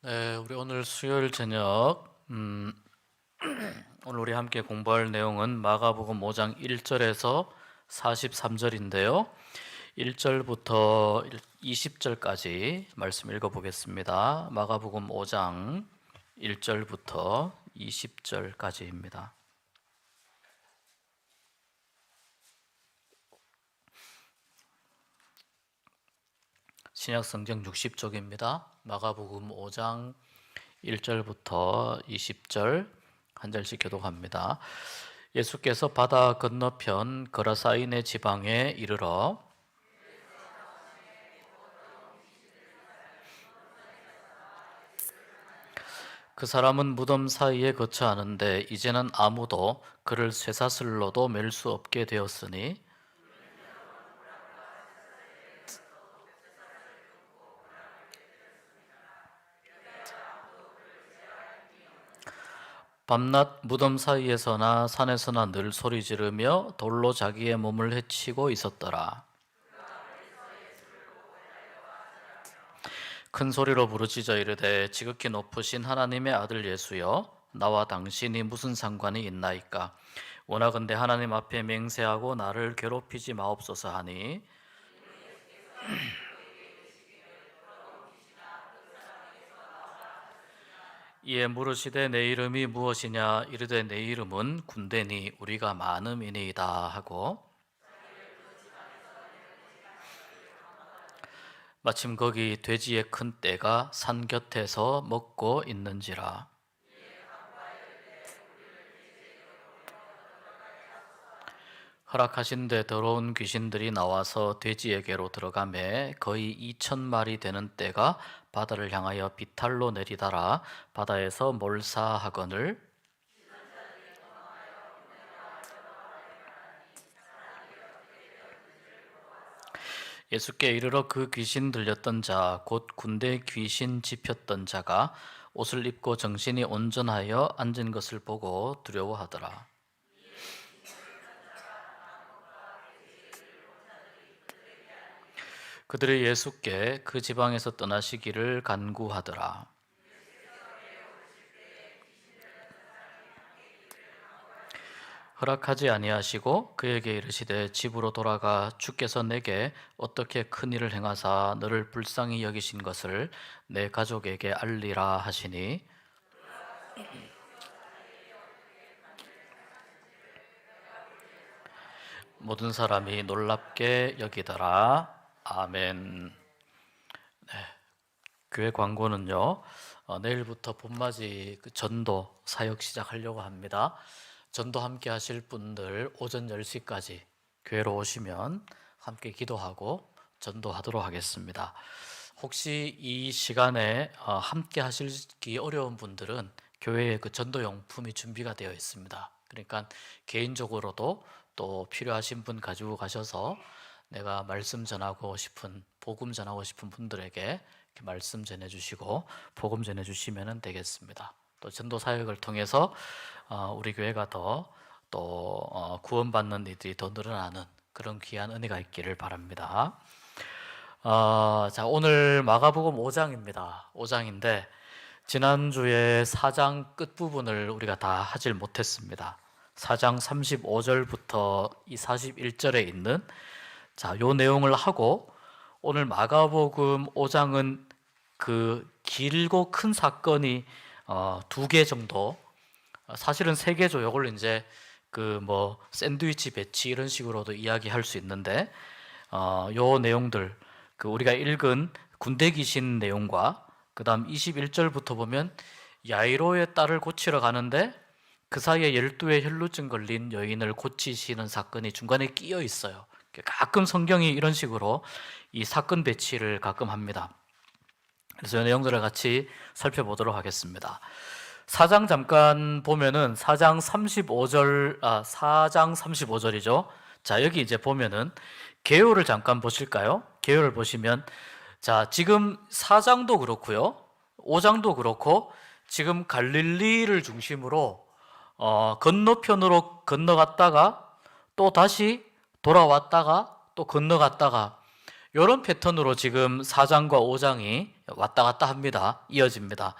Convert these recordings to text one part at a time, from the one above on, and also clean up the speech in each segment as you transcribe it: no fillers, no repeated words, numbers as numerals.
네, 우리 오늘 수요일 저녁 오늘 우리 함께 공부할 내용은 마가복음 5장 1절에서 43절인데요. 1절부터 20절까지 말씀 읽어보겠습니다. 마가복음 5장 1절부터 20절까지입니다. 신약성경 60쪽입니다. 마가복음 5장 1절부터 20절 한 절씩 교독합니다. 예수께서 바다 건너편 거라사인의 지방에 이르러 그 사람은 무덤 사이에 거처하는데 이제는 아무도 그를 쇠사슬로도 맬 수 없게 되었으니 밤낮 무덤 사이에서나 산에서나 늘 소리 지르며 돌로 자기의 몸을 해치고 있었더라. 큰 소리로 부르짖어 이르되 지극히 높으신 하나님의 아들 예수여, 나와 당신이 무슨 상관이 있나이까? 원하건대 하나님 앞에 맹세하고 나를 괴롭히지 마옵소서 하니 이에 물으시되 내 이름이 무엇이냐? 이르되 내 이름은 군대니 우리가 많음이니이다 하고 마침 거기 돼지의 큰 떼가 산 곁에서 먹고 있는지라. 허락하신 데 더러운 귀신들이 나와서 돼지에게로 들어가매 거의 2,000마리 되는 떼가 바다를 향하여 비탈로 내리다라 바다에서 몰사하거늘 예수께 이르러 그 귀신 들렸던 자 곧 군대 귀신 집혔던 자가 옷을 입고 정신이 온전하여 앉은 것을 보고 두려워하더라. 그들이 예수께 그 지방에서 떠나시기를 간구하더라. 허락하지 아니하시고 그에게 이르시되 집으로 돌아가 주께서 내게 어떻게 큰 일을 행하사 너를 불쌍히 여기신 것을 내 가족에게 알리라 하시니 모든 사람이 놀랍게 여기더라. 아멘. 네, 교회 광고는요. 내일부터 봄맞이 전도 사역 시작하려고 합니다. 전도 함께 하실 분들 오전 10시까지 교회로 오시면 함께 기도하고 전도하도록 하겠습니다. 혹시 이 시간에 함께 하시기 어려운 분들은 교회에 그 전도용품이 준비가 되어 있습니다. 그러니까 개인적으로도 또 필요하신 분 가지고 가셔서 내가 말씀 전하고 싶은, 복음 전하고 싶은 분들에게 이렇게 말씀 전해주시고 복음 전해주시면 되겠습니다. 또 전도 사역을 통해서 우리 교회가 더 또 구원받는 이들이 더 늘어나는 그런 귀한 은혜가 있기를 바랍니다. 자, 오늘 마가복음 5장입니다. 5장인데 지난주에 4장 끝부분을 우리가 다 하질 못했습니다. 4장 35절부터 이 41절에 있는 요 내용을 하고 오늘 마가복음 5장은 그 길고 큰 사건이 2개 정도, 사실은 3개죠. 요걸 이제 그 뭐 샌드위치 배치 이런 식으로도 이야기할 수 있는데 요 내용들, 그 우리가 읽은 군대 귀신 내용과 그 다음 21절부터 보면 야이로의 딸을 고치러 가는데 그 사이에 12의 혈루증 걸린 여인을 고치시는 사건이 중간에 끼어 있어요. 가끔 성경이 이런 식으로 이 사건 배치를 가끔 합니다. 그래서 이 내용들을 같이 살펴보도록 하겠습니다. 4장 잠깐 보면은 4장 35절이죠. 자, 여기 이제 보면은 개요를 잠깐 보실까요? 개요를 보시면 자, 지금 4장도 그렇고요. 5장도 그렇고 지금 갈릴리를 중심으로 건너편으로 건너갔다가 또 다시 돌아왔다가 또 건너갔다가 이런 패턴으로 지금 4장과 5장이 왔다 갔다 합니다. 이어집니다.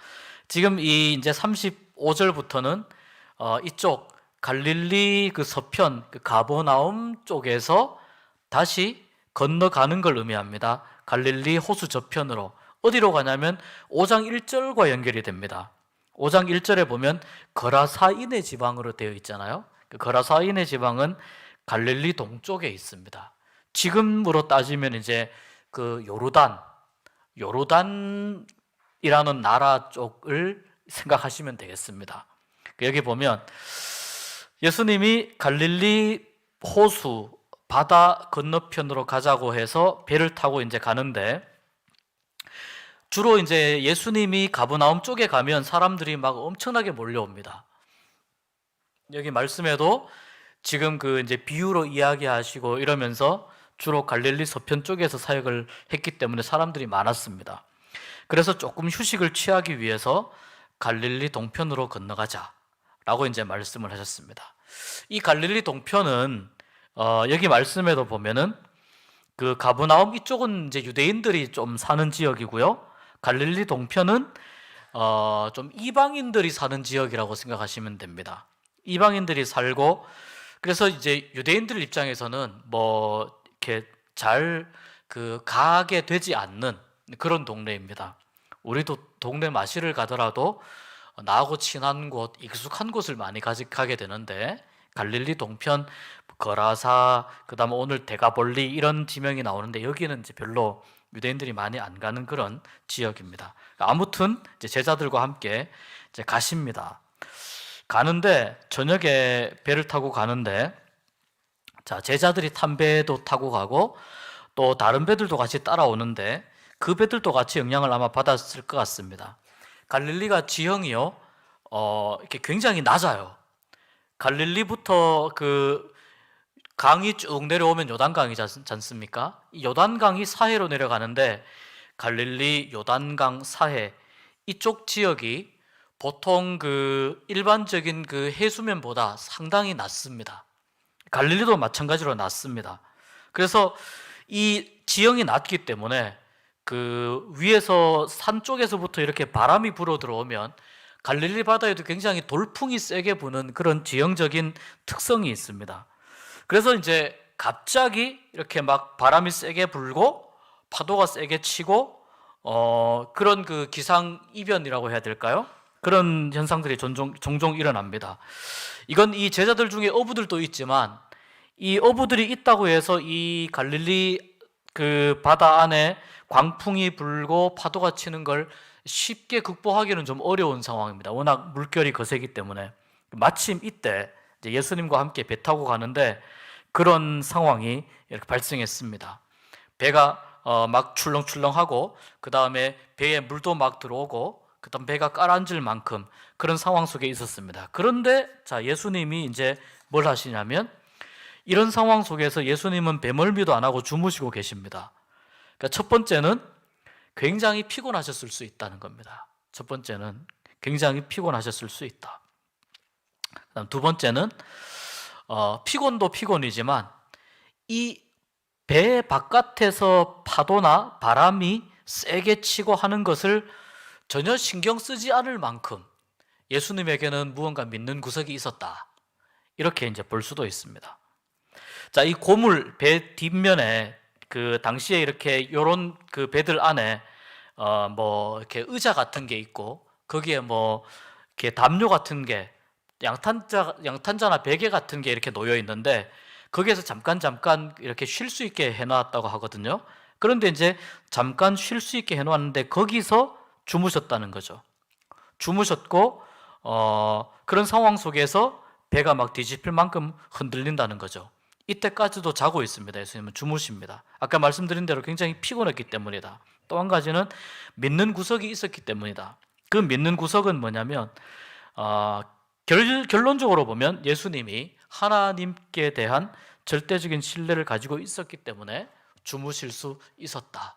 지금 이 이제 35절부터는 이쪽 갈릴리 그 서편 그 가버나움 쪽에서 다시 건너가는 걸 의미합니다. 갈릴리 호수 저편으로 어디로 가냐면 5장 1절과 연결이 됩니다. 5장 1절에 보면 거라사인의 지방으로 되어 있잖아요. 그 거라사인의 지방은 갈릴리 동쪽에 있습니다. 지금으로 따지면 이제 그 요르단이라는 나라 쪽을 생각하시면 되겠습니다. 여기 보면 예수님이 갈릴리 호수 바다 건너편으로 가자고 해서 배를 타고 이제 가는데, 주로 이제 예수님이 가버나움 쪽에 가면 사람들이 막 엄청나게 몰려옵니다. 여기 말씀에도 지금 그 이제 비유로 이야기하시고 이러면서 주로 갈릴리 서편 쪽에서 사역을 했기 때문에 사람들이 많았습니다. 그래서 조금 휴식을 취하기 위해서 갈릴리 동편으로 건너가자라고 이제 말씀을 하셨습니다. 이 갈릴리 동편은 여기 말씀에도 보면은 그 가버나움 이쪽은 이제 유대인들이 좀 사는 지역이고요. 갈릴리 동편은 좀 이방인들이 사는 지역이라고 생각하시면 됩니다. 이방인들이 살고, 그래서 이제 유대인들 입장에서는 뭐 이렇게 잘 그 가게 되지 않는 그런 동네입니다. 우리도 동네 마실을 가더라도 나하고 친한 곳, 익숙한 곳을 많이 가게 되는데, 갈릴리 동편, 거라사, 그다음 오늘 데가볼리 이런 지명이 나오는데 여기는 이제 별로 유대인들이 많이 안 가는 그런 지역입니다. 아무튼 이제 제자들과 함께 이제 가십니다. 가는데 저녁에 배를 타고 가는데, 자, 제자들이 탄 배도 타고 가고 또 다른 배들도 같이 따라오는데 그 배들도 같이 영향을 아마 받았을 것 같습니다. 갈릴리가 지형이요, 이렇게 굉장히 낮아요. 갈릴리부터 그 강이 쭉 내려오면 요단강이지 않습니까? 이 요단강이 사해로 내려가는데 갈릴리, 요단강, 사해 이쪽 지역이 보통 그 일반적인 그 해수면보다 상당히 낮습니다. 갈릴리도 마찬가지로 낮습니다. 그래서 이 지형이 낮기 때문에 그 위에서 산 쪽에서부터 이렇게 바람이 불어 들어오면 갈릴리 바다에도 굉장히 돌풍이 세게 부는 그런 지형적인 특성이 있습니다. 그래서 이제 갑자기 이렇게 막 바람이 세게 불고 파도가 세게 치고 그런 그 기상 이변이라고 해야 될까요? 그런 현상들이 종종 일어납니다. 이건 이 제자들 중에 어부들도 있지만 이 어부들이 있다고 해서 이 갈릴리 그 바다 안에 광풍이 불고 파도가 치는 걸 쉽게 극복하기는 좀 어려운 상황입니다. 워낙 물결이 거세기 때문에. 마침 이때 이제 예수님과 함께 배 타고 가는데 그런 상황이 이렇게 발생했습니다. 배가 막 출렁출렁하고 그 다음에 배에 물도 막 들어오고 그 다음 배가 가라앉을 만큼 그런 상황 속에 있었습니다. 그런데 자, 예수님이 이제 뭘 하시냐면 이런 상황 속에서 예수님은 배멀미도 안 하고 주무시고 계십니다. 그러니까 첫 번째는 굉장히 피곤하셨을 수 있다는 겁니다. 첫 번째는 굉장히 피곤하셨을 수 있다. 그다음 두 번째는 피곤도 피곤이지만 이 배 바깥에서 파도나 바람이 세게 치고 하는 것을 전혀 신경 쓰지 않을 만큼 예수님에게는 무언가 믿는 구석이 있었다. 이렇게 이제 볼 수도 있습니다. 자, 이 고물 배 뒷면에 그 당시에 이렇게 요런 그 배들 안에 뭐 이렇게 의자 같은 게 있고 거기에 뭐 이렇게 담요 같은 게 양탄자나 베개 같은 게 이렇게 놓여 있는데 거기에서 잠깐 이렇게 쉴 수 있게 해놨다고 하거든요. 그런데 이제 잠깐 쉴 수 있게 해놓았는데 거기서 주무셨다는 거죠. 주무셨고 그런 상황 속에서 배가 막 뒤집힐 만큼 흔들린다는 거죠. 이때까지도 자고 있습니다. 예수님은 주무십니다. 아까 말씀드린 대로 굉장히 피곤했기 때문이다. 또 한 가지는 믿는 구석이 있었기 때문이다. 그 믿는 구석은 뭐냐면 결론적으로 보면 예수님이 하나님께 대한 절대적인 신뢰를 가지고 있었기 때문에 주무실 수 있었다.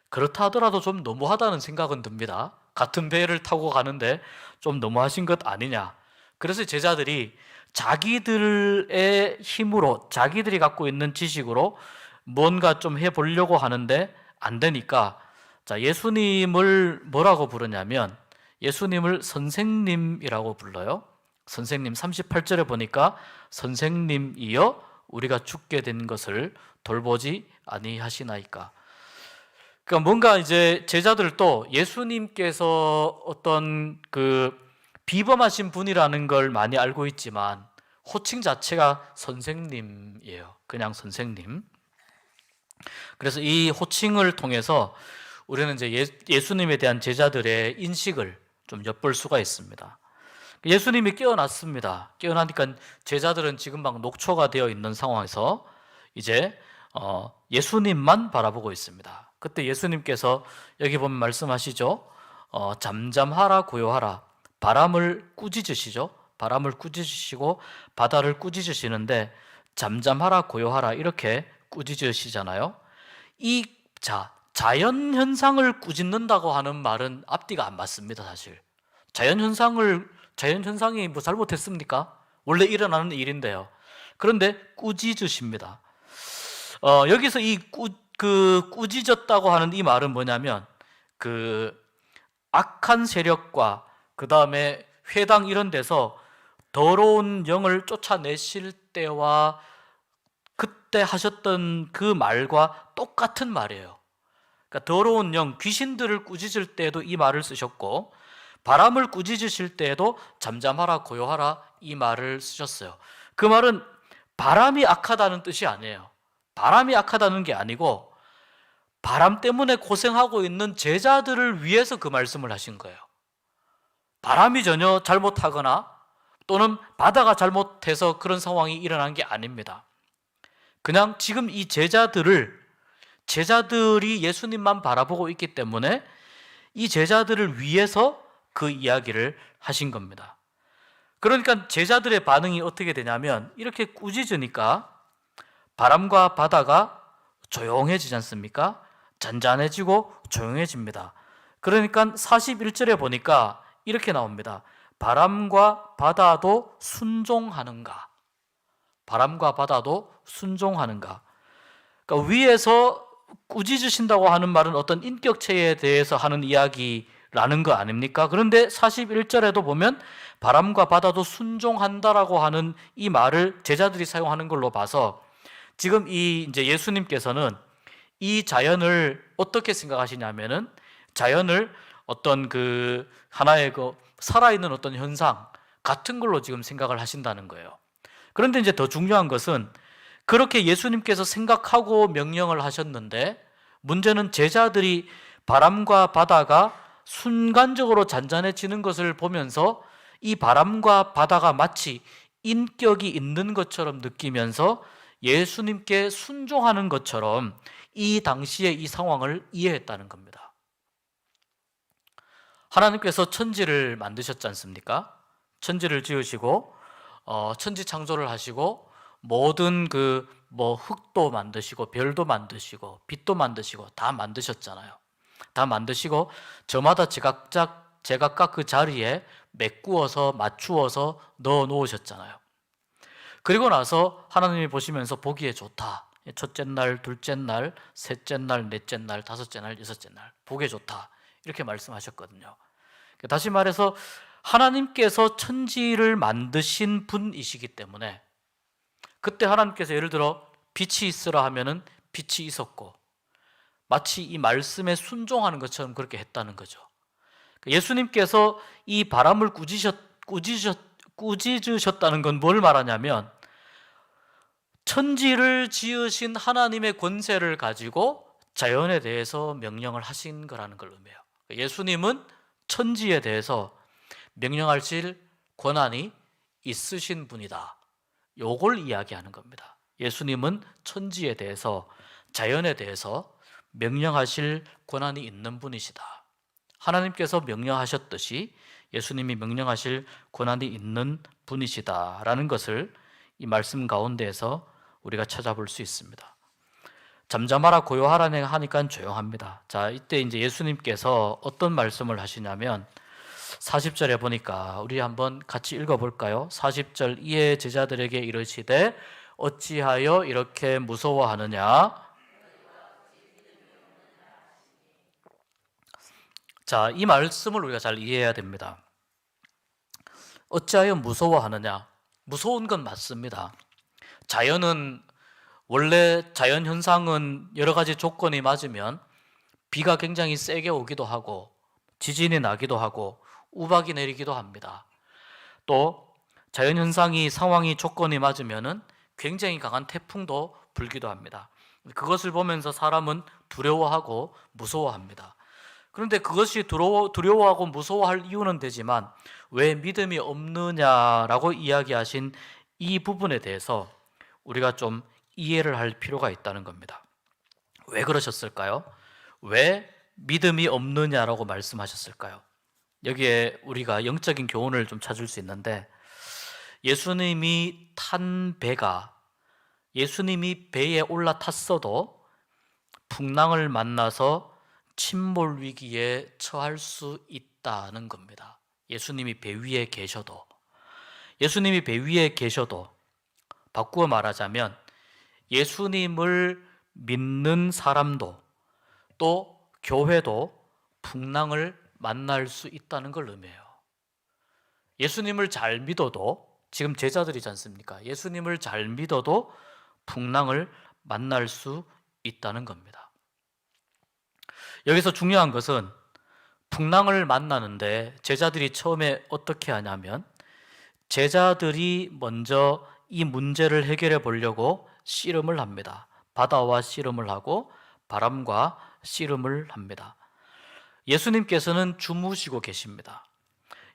그렇다 하더라도 좀 너무하다는 생각은 듭니다. 같은 배를 타고 가는데 좀 너무하신 것 아니냐. 그래서 제자들이 자기들의 힘으로 자기들이 갖고 있는 지식으로 뭔가 좀 해보려고 하는데 안 되니까 자, 예수님을 뭐라고 부르냐면 예수님을 선생님이라고 불러요. 선생님, 38절에 보니까 선생님이여 우리가 죽게 된 것을 돌보지 아니하시나이까. 그러니까 뭔가 이제 제자들도 예수님께서 어떤 그 비범하신 분이라는 걸 많이 알고 있지만 호칭 자체가 선생님이에요. 그냥 선생님. 그래서 이 호칭을 통해서 우리는 이제 예수님에 대한 제자들의 인식을 좀 엿볼 수가 있습니다. 예수님이 깨어났습니다. 깨어나니까 제자들은 지금 막 녹초가 되어 있는 상황에서 이제 예수님만 바라보고 있습니다. 그때 예수님께서 여기 보면 말씀하시죠. 잠잠하라 고요하라. 바람을 꾸짖으시죠. 바람을 꾸짖으시고 바다를 꾸짖으시는데 잠잠하라 고요하라 이렇게 꾸짖으시잖아요. 이 자연 현상을 꾸짖는다고 하는 말은 앞뒤가 안 맞습니다. 사실 자연 현상이 뭐 잘못했습니까? 원래 일어나는 일인데요. 그런데 꾸짖으십니다. 여기서 꾸짖었다고 하는 이 말은 뭐냐면 그 악한 세력과 그 다음에 회당 이런 데서 더러운 영을 쫓아내실 때와 그때 하셨던 그 말과 똑같은 말이에요. 그러니까 더러운 영, 귀신들을 꾸짖을 때도 이 말을 쓰셨고 바람을 꾸짖으실 때에도 잠잠하라 고요하라 이 말을 쓰셨어요. 그 말은 바람이 악하다는 뜻이 아니에요. 바람이 악하다는 게 아니고 바람 때문에 고생하고 있는 제자들을 위해서 그 말씀을 하신 거예요. 바람이 전혀 잘못하거나 또는 바다가 잘못해서 그런 상황이 일어난 게 아닙니다. 그냥 지금 이 제자들이 예수님만 바라보고 있기 때문에 이 제자들을 위해서 그 이야기를 하신 겁니다. 그러니까 제자들의 반응이 어떻게 되냐면 이렇게 꾸짖으니까 바람과 바다가 조용해지지 않습니까? 잔잔해지고 조용해집니다. 그러니까 41절에 보니까 이렇게 나옵니다. 바람과 바다도 순종하는가? 바람과 바다도 순종하는가? 그러니까 위에서 꾸짖으신다고 하는 말은 어떤 인격체에 대해서 하는 이야기라는 거 아닙니까? 그런데 41절에도 보면 바람과 바다도 순종한다라고 하는 이 말을 제자들이 사용하는 걸로 봐서 지금 이제 예수님께서는 이 자연을 어떻게 생각하시냐면은 자연을 어떤 그 하나의 그 살아있는 어떤 현상 같은 걸로 지금 생각을 하신다는 거예요. 그런데 이제 더 중요한 것은 그렇게 예수님께서 생각하고 명령을 하셨는데 문제는 제자들이 바람과 바다가 순간적으로 잔잔해지는 것을 보면서 이 바람과 바다가 마치 인격이 있는 것처럼 느끼면서 예수님께 순종하는 것처럼 이 당시에 이 상황을 이해했다는 겁니다. 하나님께서 천지를 만드셨지 않습니까? 천지를 지으시고 천지 창조를 하시고 모든 흙도 만드시고 별도 만드시고 빛도 만드시고 다 만드셨잖아요. 다 만드시고 저마다 제각각 그 자리에 메꾸어서 맞추어서 넣어 놓으셨잖아요. 그리고 나서 하나님이 보시면서 보기에 좋다. 첫째 날, 둘째 날, 셋째 날, 넷째 날, 다섯째 날, 여섯째 날 보기에 좋다. 이렇게 말씀하셨거든요. 다시 말해서 하나님께서 천지를 만드신 분이시기 때문에 그때 하나님께서 예를 들어 빛이 있으라 하면은 빛이 있었고 마치 이 말씀에 순종하는 것처럼 그렇게 했다는 거죠. 예수님께서 이 바람을 꾸짖으셨다는 건 뭘 말하냐면 천지를 지으신 하나님의 권세를 가지고 자연에 대해서 명령을 하신 거라는 걸 의미해요. 예수님은 천지에 대해서 명령하실 권한이 있으신 분이다. 요걸 이야기하는 겁니다. 예수님은 천지에 대해서 자연에 대해서 명령하실 권한이 있는 분이시다. 하나님께서 명령하셨듯이 예수님이 명령하실 권한이 있는 분이시다라는 것을 이 말씀 가운데에서 우리가 찾아볼 수 있습니다. 잠잠하라 고요하라 하니까 조용합니다. 자, 이때 이제 예수님께서 어떤 말씀을 하시냐면 40절에 보니까 우리 한번 같이 읽어볼까요? 40절 이에 제자들에게 이르시되 어찌하여 이렇게 무서워하느냐? 자, 이 말씀을 우리가 잘 이해해야 됩니다. 어찌하여 무서워하느냐? 무서운 건 맞습니다. 자연은 원래 자연 현상은 여러 가지 조건이 맞으면 비가 굉장히 세게 오기도 하고 지진이 나기도 하고 우박이 내리기도 합니다. 또 자연 현상이 상황이 조건이 맞으면은 굉장히 강한 태풍도 불기도 합니다. 그것을 보면서 사람은 두려워하고 무서워합니다. 그런데 그것이 두려워하고 무서워할 이유는 되지만 왜 믿음이 없느냐라고 이야기하신 이 부분에 대해서 우리가 좀 이해를 할 필요가 있다는 겁니다. 왜 그러셨을까요? 왜 믿음이 없느냐라고 말씀하셨을까요? 여기에 우리가 영적인 교훈을 좀 찾을 수 있는데, 예수님이 탄 배가, 예수님이 배에 올라탔어도 풍랑을 만나서 침몰 위기에 처할 수 있다는 겁니다. 예수님이 배 위에 계셔도, 예수님이 배 위에 계셔도, 바꾸어 말하자면 예수님을 믿는 사람도 또 교회도 풍랑을 만날 수 있다는 걸 의미해요. 예수님을 잘 믿어도, 지금 제자들이지 않습니까? 예수님을 잘 믿어도 풍랑을 만날 수 있다는 겁니다. 여기서 중요한 것은 풍랑을 만나는데 제자들이 처음에 어떻게 하냐면, 제자들이 먼저 이 문제를 해결해 보려고 씨름을 합니다. 바다와 씨름을 하고 바람과 씨름을 합니다. 예수님께서는 주무시고 계십니다.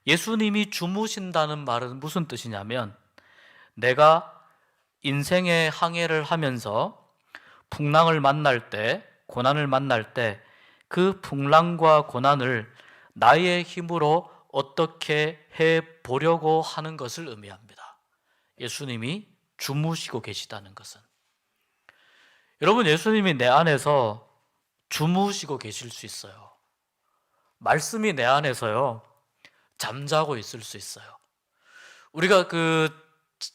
예수님이 주무신다는 말은 무슨 뜻이냐면, 내가 인생의 항해를 하면서 풍랑을 만날 때, 고난을 만날 때 그 풍랑과 고난을 나의 힘으로 어떻게 해보려고 하는 것을 의미합니다. 예수님이 주무시고 계시다는 것은, 여러분, 예수님이 내 안에서 주무시고 계실 수 있어요. 말씀이 내 안에서요 잠자고 있을 수 있어요. 우리가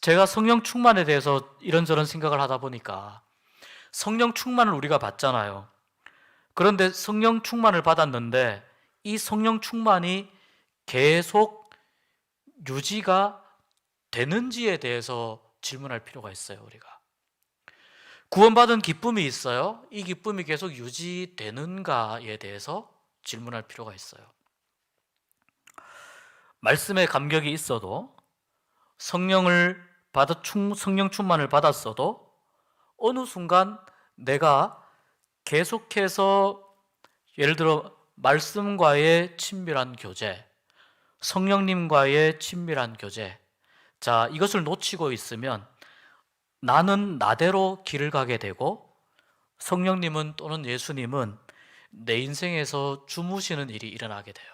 제가 성령 충만에 대해서 이런저런 생각을 하다 보니까, 성령 충만을 우리가 받잖아요. 그런데 성령 충만을 받았는데 이 성령 충만이 계속 유지가 되는지에 대해서 질문할 필요가 있어요. 우리가 구원받은 기쁨이 있어요. 이 기쁨이 계속 유지되는가에 대해서 질문할 필요가 있어요. 말씀에 감격이 있어도, 성령 충만을 받았어도 어느 순간 내가 계속해서, 예를 들어 말씀과의 친밀한 교제, 성령님과의 친밀한 교제, 자, 이것을 놓치고 있으면 나는 나대로 길을 가게 되고, 성령님은 또는 예수님은 내 인생에서 주무시는 일이 일어나게 돼요.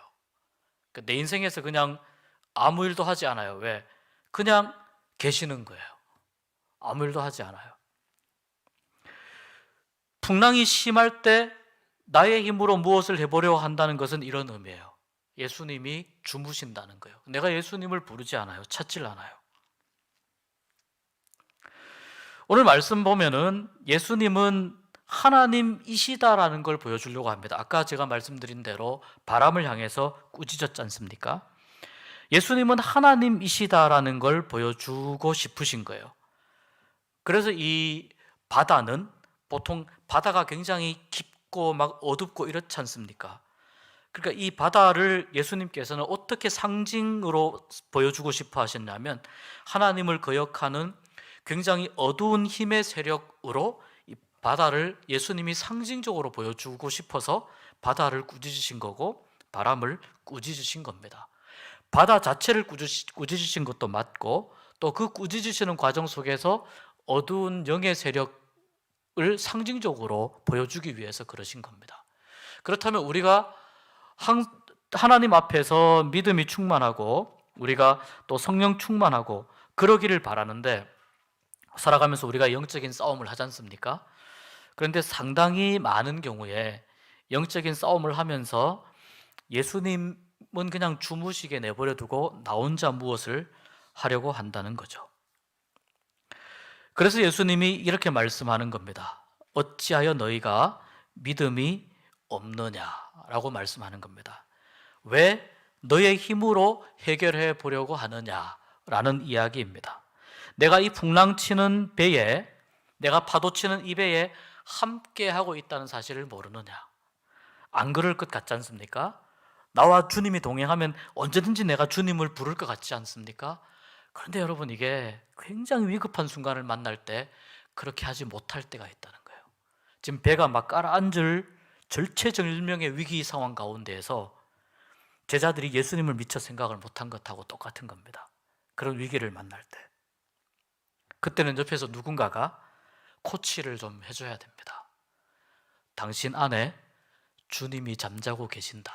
내 인생에서 그냥 아무 일도 하지 않아요. 왜? 그냥 계시는 거예요. 아무 일도 하지 않아요. 풍랑이 심할 때 나의 힘으로 무엇을 해보려고 한다는 것은 이런 의미예요. 예수님이 주무신다는 거예요. 내가 예수님을 부르지 않아요. 찾질 않아요. 오늘 말씀 보면은 예수님은 하나님이시다라는 걸 보여주려고 합니다. 아까 제가 말씀드린 대로 바람을 향해서 꾸짖었지 않습니까? 예수님은 하나님이시다라는 걸 보여주고 싶으신 거예요. 그래서 이 바다는, 보통 바다가 굉장히 깊고 막 어둡고 이렇지 않습니까? 그러니까 이 바다를 예수님께서는 어떻게 상징으로 보여주고 싶어 하셨냐면, 하나님을 거역하는 굉장히 어두운 힘의 세력으로 이 바다를 예수님이 상징적으로 보여주고 싶어서 바다를 꾸짖으신 거고, 바람을 꾸짖으신 겁니다. 바다 자체를 꾸짖으신 것도 맞고, 또 그 꾸짖으시는 과정 속에서 어두운 영의 세력을 상징적으로 보여주기 위해서 그러신 겁니다. 그렇다면 우리가 하나님 앞에서 믿음이 충만하고 우리가 또 성령 충만하고 그러기를 바라는데, 살아가면서 우리가 영적인 싸움을 하지 않습니까? 그런데 상당히 많은 경우에 영적인 싸움을 하면서 예수님은 그냥 주무시게 내버려 두고 나 혼자 무엇을 하려고 한다는 거죠. 그래서 예수님이 이렇게 말씀하는 겁니다. 어찌하여 너희가 믿음이 없느냐라고 말씀하는 겁니다. 왜 너의 힘으로 해결해 보려고 하느냐라는 이야기입니다. 내가 이 풍랑치는 배에, 내가 파도치는 이 배에 함께 하고 있다는 사실을 모르느냐? 안 그럴 것 같지 않습니까? 나와 주님이 동행하면 언제든지 내가 주님을 부를 것 같지 않습니까? 그런데 여러분, 이게 굉장히 위급한 순간을 만날 때 그렇게 하지 못할 때가 있다는 거예요. 지금 배가 막 가라앉을 절체절명의 위기 상황 가운데에서 제자들이 예수님을 미처 생각을 못한 것하고 똑같은 겁니다. 그런 위기를 만날 때, 그때는 옆에서 누군가가 코치를 좀 해줘야 됩니다. 당신 안에 주님이 잠자고 계신다.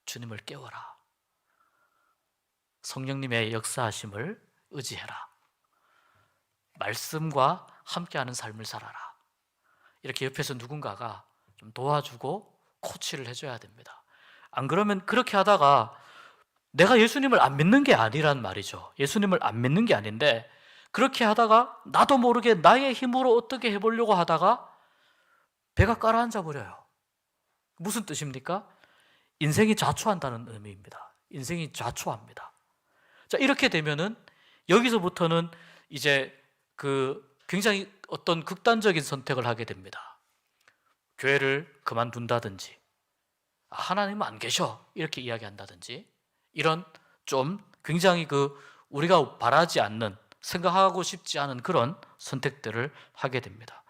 주님을 깨워라. 성령님의 역사하심을 의지해라. 말씀과 함께하는 삶을 살아라. 이렇게 옆에서 누군가가 좀 도와주고 코치를 해줘야 됩니다. 안 그러면 그렇게 하다가 내가 예수님을 안 믿는 게 아니란 말이죠. 예수님을 안 믿는 게 아닌데 그렇게 하다가 나도 모르게 나의 힘으로 어떻게 해보려고 하다가 배가 가라앉아 버려요. 무슨 뜻입니까? 인생이 좌초한다는 의미입니다. 인생이 좌초합니다. 자, 이렇게 되면은 여기서부터는 이제 굉장히 어떤 극단적인 선택을 하게 됩니다. 교회를 그만둔다든지, 하나님은 안 계셔, 이렇게 이야기한다든지, 이런 좀 굉장히 우리가 바라지 않는, 생각하고 싶지 않은 그런 선택들을 하게 됩니다.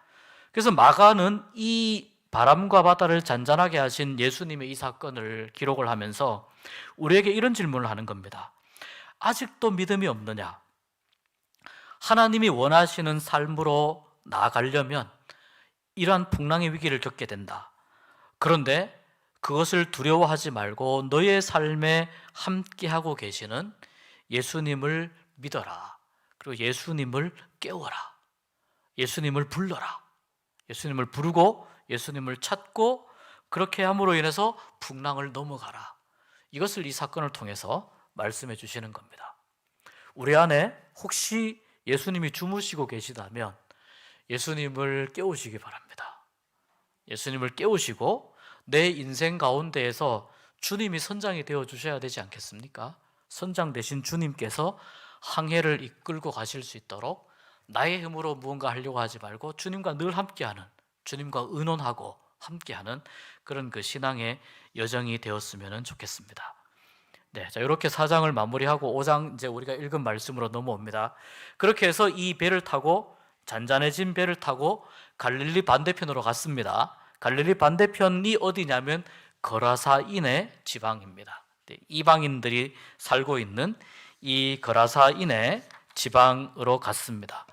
그래서 마가는 이 바람과 바다를 잔잔하게 하신 예수님의 이 사건을 기록을 하면서 우리에게 이런 질문을 하는 겁니다. 아직도 믿음이 없느냐? 하나님이 원하시는 삶으로 나아가려면 이러한 풍랑의 위기를 겪게 된다. 그런데 그것을 두려워하지 말고 너의 삶에 함께하고 계시는 예수님을 믿어라. 그리고 예수님을 깨워라. 예수님을 불러라. 예수님을 부르고 예수님을 찾고 그렇게 함으로 인해서 풍랑을 넘어가라. 이것을 이 사건을 통해서 말씀해 주시는 겁니다. 우리 안에 혹시 예수님이 주무시고 계시다면 예수님을 깨우시기 바랍니다. 예수님을 깨우시고 내 인생 가운데에서 주님이 선장이 되어 주셔야 되지 않겠습니까? 선장 되신 주님께서 항해를 이끌고 가실 수 있도록 나의 힘으로 무언가 하려고 하지 말고 주님과 늘 함께하는, 주님과 의논하고 함께하는 그런 신앙의 여정이 되었으면 좋겠습니다. 네, 자, 이렇게 4장을 마무리하고 5장 이제 우리가 읽은 말씀으로 넘어옵니다. 그렇게 해서 이 배를 타고, 잔잔해진 배를 타고 갈릴리 반대편으로 갔습니다. 갈릴리 반대편이 어디냐면 거라사인의 지방입니다. 이방인들이 살고 있는 이 거라사인의 지방으로 갔습니다.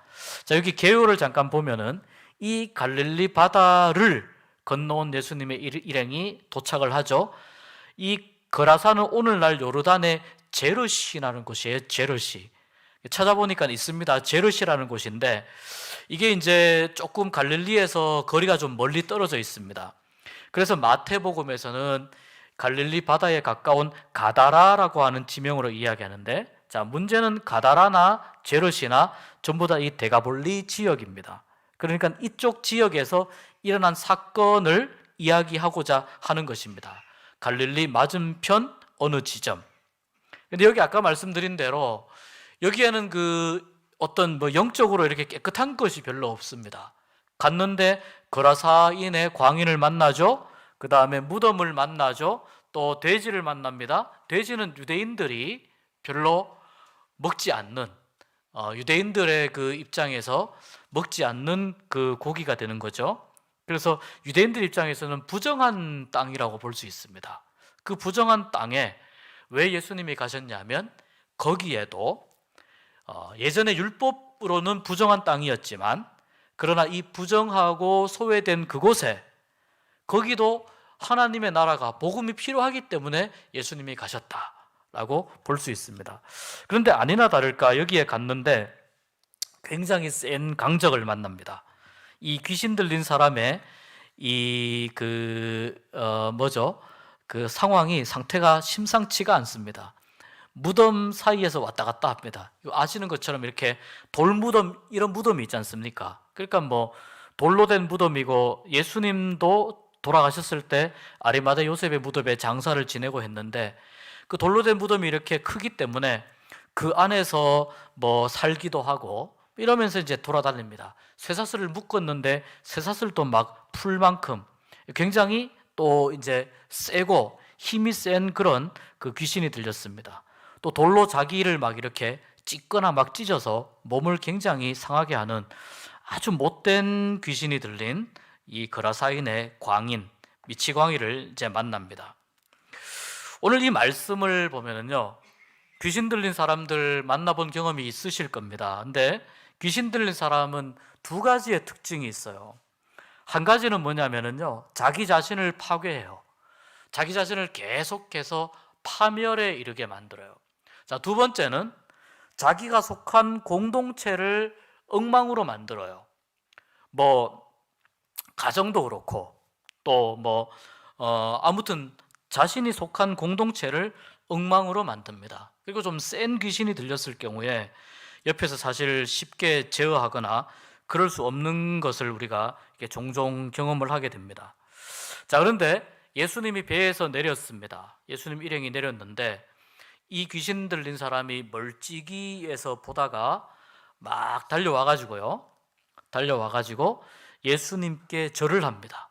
자, 여기 개요를 잠깐 보면은 이 갈릴리 바다를 건너온 예수님의 일행이 도착을 하죠. 이 거라사는 오늘날 요르단의 제르시라는 곳이에요. 제르시. 찾아보니까 있습니다. 제르시라는 곳인데 이게 이제 조금 갈릴리에서 거리가 좀 멀리 떨어져 있습니다. 그래서 마태복음에서는 갈릴리 바다에 가까운 가다라라고 하는 지명으로 이야기하는데, 자, 문제는 가다라나 제르시나 전부 다 이 데가볼리 지역입니다. 그러니까 이쪽 지역에서 일어난 사건을 이야기하고자 하는 것입니다. 갈릴리 맞은편 어느 지점. 근데 여기 아까 말씀드린 대로 여기에는 어떤 영적으로 이렇게 깨끗한 것이 별로 없습니다. 갔는데 거라사인의 광인을 만나죠. 그 다음에 무덤을 만나죠. 또 돼지를 만납니다. 돼지는 유대인들이 별로 먹지 않는, 유대인들의 입장에서 먹지 않는 고기가 되는 거죠. 그래서 유대인들 입장에서는 부정한 땅이라고 볼 수 있습니다. 그 부정한 땅에 왜 예수님이 가셨냐면 거기에도 예전에 율법으로는 부정한 땅이었지만 그러나 이 부정하고 소외된 그곳에 거기도 하나님의 나라가 복음이 필요하기 때문에 예수님이 가셨다라고 볼 수 있습니다. 그런데 아니나 다를까 여기에 갔는데 굉장히 센 강적을 만납니다. 이 귀신 들린 사람의 상태가 심상치가 않습니다. 무덤 사이에서 왔다 갔다 합니다. 아시는 것처럼 이렇게 돌무덤, 이런 무덤이 있지 않습니까? 그러니까 돌로 된 무덤이고 예수님도 돌아가셨을 때 아리마대 요셉의 무덤에 장사를 지내고 했는데, 그 돌로 된 무덤이 이렇게 크기 때문에 그 안에서 뭐 살기도 하고 이러면서 이제 돌아다닙니다. 쇠사슬을 묶었는데 쇠사슬도 막 풀 만큼 굉장히 또 이제 세고 힘이 센 그런 그 귀신이 들렸습니다. 또 돌로 자기를 막 이렇게 찢거나 막 찢어서 몸을 굉장히 상하게 하는 아주 못된 귀신이 들린 이 거라사인의 광인 미치광이를 이제 만납니다. 오늘 이 말씀을 보면은요, 귀신 들린 사람들 만나본 경험이 있으실 겁니다. 근데 귀신 들린 사람은 두 가지의 특징이 있어요. 한 가지는 뭐냐면은요, 자기 자신을 파괴해요. 자기 자신을 계속해서 파멸에 이르게 만들어요. 자, 두 번째는 자기가 속한 공동체를 엉망으로 만들어요. 뭐 가정도 그렇고 또 아무튼 자신이 속한 공동체를 엉망으로 만듭니다. 그리고 좀 센 귀신이 들렸을 경우에 옆에서 사실 쉽게 제어하거나 그럴 수 없는 것을 우리가 종종 경험을 하게 됩니다. 자, 그런데 예수님이 배에서 내렸습니다. 예수님 일행이 내렸는데 이 귀신 들린 사람이 멀찍이에서 보다가 막 달려와가지고 예수님께 절을 합니다.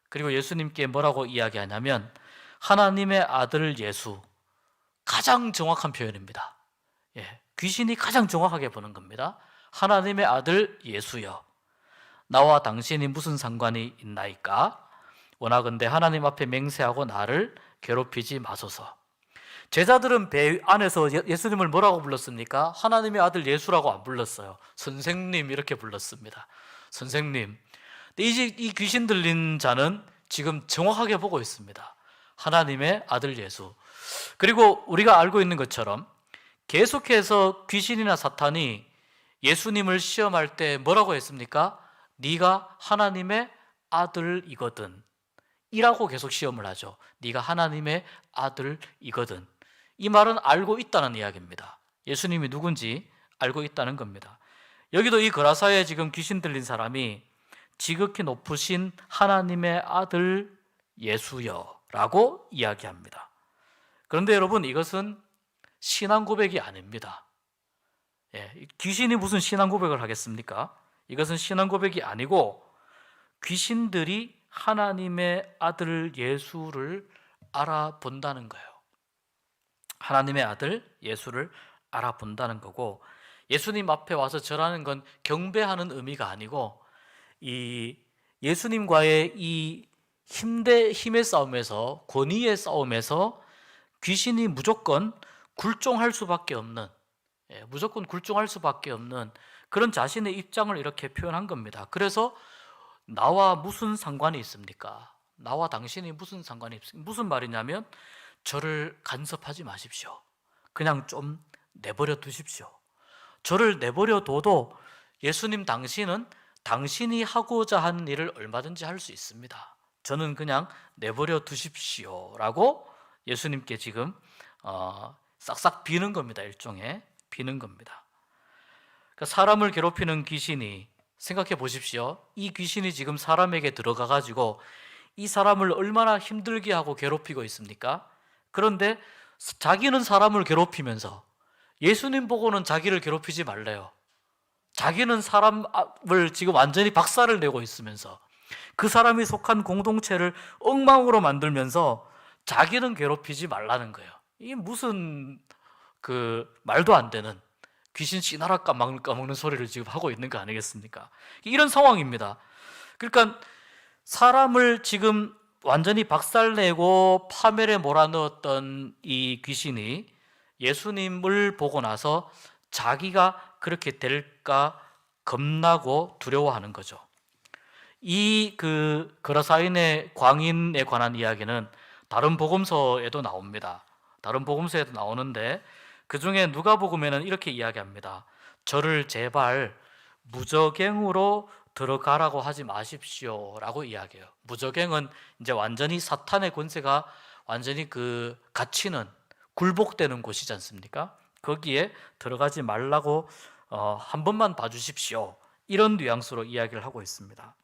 그리고 예수님께 뭐라고 이야기하냐면 하나님의 아들 예수, 가장 정확한 표현입니다. 귀신이 가장 정확하게 보는 겁니다. 하나님의 아들 예수여, 나와 당신이 무슨 상관이 있나이까? 원하건대 하나님 앞에 맹세하고 나를 괴롭히지 마소서. 제자들은 배 안에서 예수님을 뭐라고 불렀습니까? 하나님의 아들 예수라고 안 불렀어요. 선생님 이렇게 불렀습니다. 선생님. 근데 이 귀신 들린 자는 지금 정확하게 보고 있습니다. 하나님의 아들 예수. 그리고 우리가 알고 있는 것처럼 계속해서 귀신이나 사탄이 예수님을 시험할 때 뭐라고 했습니까? 네가 하나님의 아들이거든 이라고 계속 시험을 하죠. 네가 하나님의 아들이거든. 이 말은 알고 있다는 이야기입니다. 예수님이 누군지 알고 있다는 겁니다. 여기도 이 거라사에 지금 귀신 들린 사람이 지극히 높으신 하나님의 아들 예수여 라고 이야기합니다. 그런데 여러분, 이것은 신앙 고백이 아닙니다. 귀신이 무슨 신앙 고백을 하겠습니까? 이것은 신앙 고백이 아니고 귀신들이 하나님의 아들 예수를 알아본다는 거예요. 하나님의 아들 예수를 알아본다는 거고, 예수님 앞에 와서 절하는 건 경배하는 의미가 아니고 이 예수님과의 이 힘의 싸움에서, 권위의 싸움에서 귀신이 무조건 굴종할 수밖에 없는, 무조건 굴종할 수밖에 없는 그런 자신의 입장을 이렇게 표현한 겁니다. 그래서 나와 무슨 상관이 있습니까? 나와 당신이 무슨 상관이 있습니까? 무슨 말이냐면 저를 간섭하지 마십시오. 그냥 좀 내버려 두십시오. 저를 내버려 둬도 예수님 당신은 당신이 하고자 하는 일을 얼마든지 할 수 있습니다. 저는 그냥 내버려 두십시오 라고 예수님께 지금 싹싹 비는 겁니다. 일종의 비는 겁니다. 그러니까 사람을 괴롭히는 귀신이, 생각해 보십시오. 이 귀신이 지금 사람에게 들어가 가지고 이 사람을 얼마나 힘들게 하고 괴롭히고 있습니까? 그런데 자기는 사람을 괴롭히면서 예수님 보고는 자기를 괴롭히지 말래요. 자기는 사람을 지금 완전히 박살을 내고 있으면서 그 사람이 속한 공동체를 엉망으로 만들면서 자기는 괴롭히지 말라는 거예요. 이게 무슨 말도 안 되는 귀신 씨나라 까먹는 소리를 지금 하고 있는 거 아니겠습니까? 이런 상황입니다. 그러니까 사람을 지금 완전히 박살내고 파멸에 몰아넣었던 이 귀신이 예수님을 보고 나서 자기가 그렇게 될까 겁나고 두려워하는 거죠. 이 거라사인의 광인에 관한 이야기는 다른 복음서에도 나옵니다. 다른 복음서에도 나오는데 그 중에 누가복음에는 이렇게 이야기합니다. 저를 제발 무저갱으로 들어가라고 하지 마십시오 라고 이야기해요. 무저갱은 이제 완전히 사탄의 권세가 완전히 갇히는, 굴복되는 곳이지 않습니까? 거기에 들어가지 말라고 한 번만 봐주십시오, 이런 뉘앙스로 이야기를 하고 있습니다.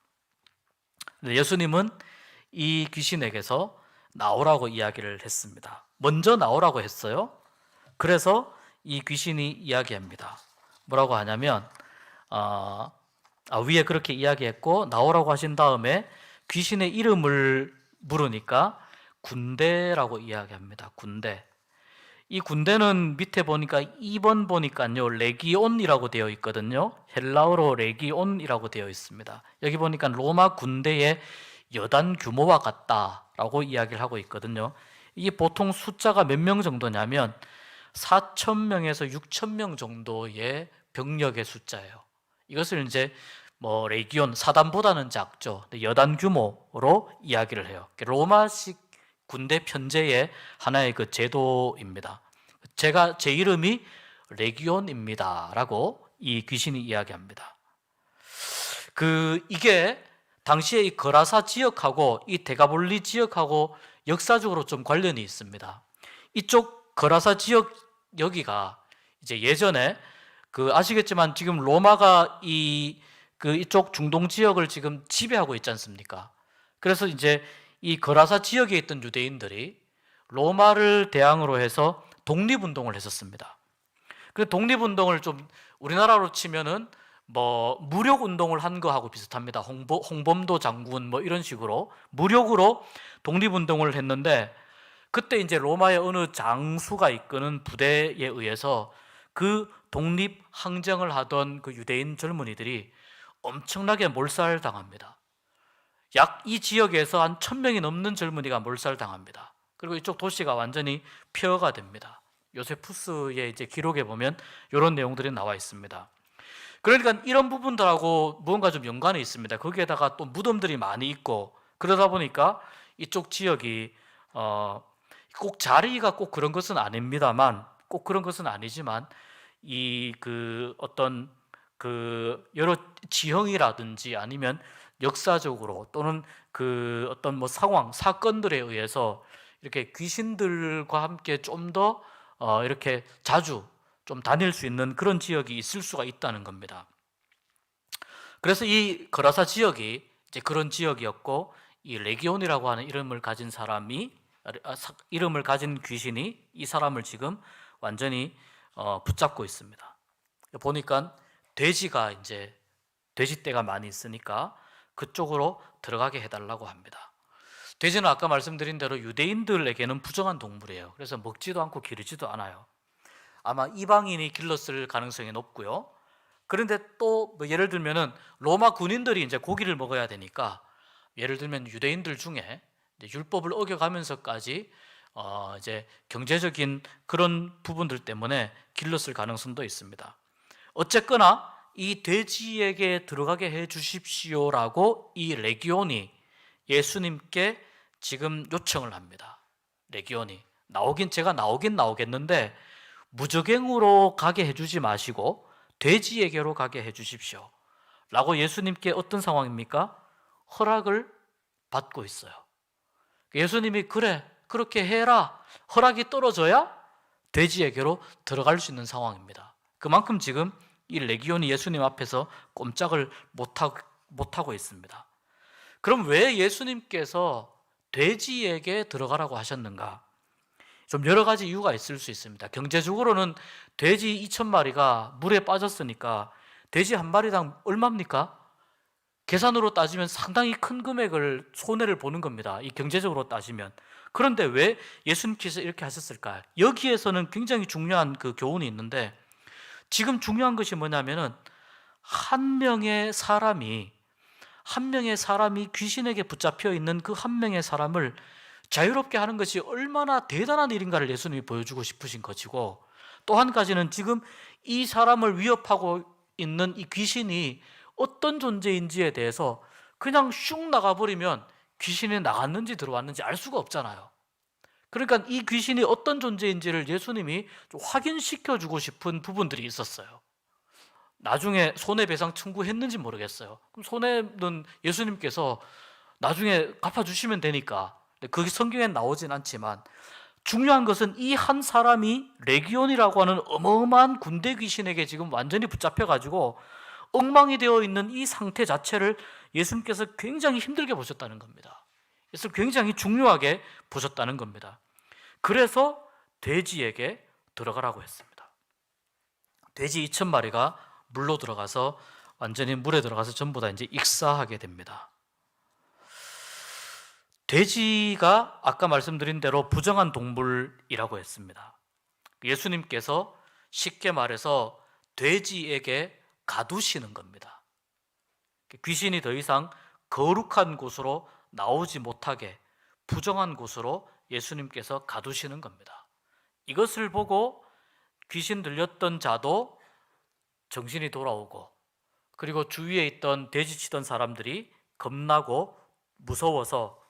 예수님은 이 귀신에게서 나오라고 이야기를 했습니다. 먼저 나오라고 했어요. 그래서 이 귀신이 이야기합니다. 뭐라고 하냐면 위에 그렇게 이야기했고 나오라고 하신 다음에 귀신의 이름을 물으니까 군대라고 이야기합니다. 군대. 이 군대는 밑에 보니까 2번 보니까요 레기온이라고 되어 있거든요. 헬라어로 레기온이라고 되어 있습니다. 여기 보니까 로마 군대의 여단 규모와 같다라고 이야기를 하고 있거든요. 이게 보통 숫자가 몇 명 정도냐면 4,000명에서 6,000명 정도의 병력의 숫자예요. 이것을 이제 뭐 레기온 사단보다는 작죠. 여단 규모로 이야기를 해요. 로마식 군대 편제의 하나의 그 제도입니다. 제 이름이 레기온입니다라고 이 귀신이 이야기합니다. 이게 당시에 이 거라사 지역하고 이 데가볼리 지역하고 역사적으로 좀 관련이 있습니다. 이쪽 거라사 지역 여기가 이제 예전에 아시겠지만 지금 로마가 이쪽 중동 지역을 지금 지배하고 있지 않습니까? 그래서 이제 이 거라사 지역에 있던 유대인들이 로마를 대항으로 해서 독립운동을 했었습니다. 그 독립운동을 좀 우리나라로 치면은 뭐 무력운동을 한 거하고 비슷합니다. 홍범도 장군 뭐 이런 식으로 무력으로 독립운동을 했는데 그때 이제 로마의 어느 장수가 이끄는 부대에 의해서 그 독립 항쟁을 하던 그 유대인 젊은이들이 엄청나게 몰살당합니다. 약 이 지역에서 한 1,000명이 넘는 젊은이가 몰살당합니다. 그리고 이쪽 도시가 완전히 폐허가 됩니다. 요세푸스의 이제 기록에 보면 이런 내용들이 나와 있습니다. 그러니까 이런 부분들하고 무언가 좀 연관이 있습니다. 거기에다가 또 무덤들이 많이 있고 그러다 보니까 이쪽 지역이 꼭 자리가 꼭 그런 것은 아닙니다만 꼭 그런 것은 아니지만 어떤 여러 지형이라든지 아니면 역사적으로 또는 어떤 뭐 상황, 사건들에 의해서 이렇게 귀신들과 함께 좀 더 이렇게 자주 좀 다닐 수 있는 그런 지역이 있을 수가 있다는 겁니다. 그래서 이 거라사 지역이 이제 그런 지역이었고 이 레기온이라고 하는 이름을 가진 이름을 가진 귀신이 이 사람을 지금 완전히 붙잡고 있습니다. 보니까 돼지가 이제 돼지떼가 많이 있으니까 그쪽으로 들어가게 해달라고 합니다. 돼지는 아까 말씀드린 대로 유대인들에게는 부정한 동물이에요. 그래서 먹지도 않고 기르지도 않아요. 아마 이방인이 길렀을 가능성이 높고요. 그런데 또 뭐 예를 들면은 로마 군인들이 이제 고기를 먹어야 되니까 예를 들면 유대인들 중에 율법을 어겨가면서까지 이제 경제적인 그런 부분들 때문에 길렀을 가능성도 있습니다. 어쨌거나 이 돼지에게 들어가게 해 주십시오라고 이 레기온이 예수님께 지금 요청을 합니다. 레기온이 제가 나오겠는데 무적행으로 가게 해주지 마시고 돼지에게로 가게 해주십시오 라고 예수님께 어떤 상황입니까? 허락을 받고 있어요. 예수님이 그래 그렇게 해라 허락이 떨어져야 돼지에게로 들어갈 수 있는 상황입니다. 그만큼 지금 이 레기온이 예수님 앞에서 꼼짝을 못하고 있습니다. 그럼 왜 예수님께서 돼지에게 들어가라고 하셨는가? 좀 여러 가지 이유가 있을 수 있습니다. 경제적으로는 돼지 2,000마리가 물에 빠졌으니까 돼지 한 마리당 얼마입니까? 계산으로 따지면 상당히 큰 금액을 손해를 보는 겁니다. 이 경제적으로 따지면. 그런데 왜 예수님께서 이렇게 하셨을까? 여기에서는 굉장히 중요한 그 교훈이 있는데 지금 중요한 것이 뭐냐면은 한 명의 사람이 귀신에게 붙잡혀 있는 그 한 명의 사람을 자유롭게 하는 것이 얼마나 대단한 일인가를 예수님이 보여주고 싶으신 것이고 또 한 가지는 지금 이 사람을 위협하고 있는 이 귀신이 어떤 존재인지에 대해서 그냥 슉 나가버리면 귀신이 나갔는지 들어왔는지 알 수가 없잖아요. 그러니까 이 귀신이 어떤 존재인지를 예수님이 좀 확인시켜주고 싶은 부분들이 있었어요. 나중에 손해배상 청구했는지 모르겠어요. 그럼 손해는 예수님께서 나중에 갚아주시면 되니까 그게 성경에 나오진 않지만 중요한 것은 이 한 사람이 레기온이라고 하는 어마어마한 군대 귀신에게 지금 완전히 붙잡혀가지고 엉망이 되어 있는 이 상태 자체를 예수님께서 굉장히 힘들게 보셨다는 겁니다. 이것을 굉장히 중요하게 보셨다는 겁니다. 그래서 돼지에게 들어가라고 했습니다. 돼지 2,000마리가 물로 들어가서 완전히 물에 들어가서 전부 다 이제 익사하게 됩니다. 돼지가 아까 말씀드린 대로 부정한 동물이라고 했습니다. 예수님께서 쉽게 말해서 돼지에게 가두시는 겁니다. 귀신이 더 이상 거룩한 곳으로 나오지 못하게 부정한 곳으로 예수님께서 가두시는 겁니다. 이것을 보고 귀신 들렸던 자도 정신이 돌아오고, 그리고 주위에 있던 돼지치던 사람들이 겁나고 무서워서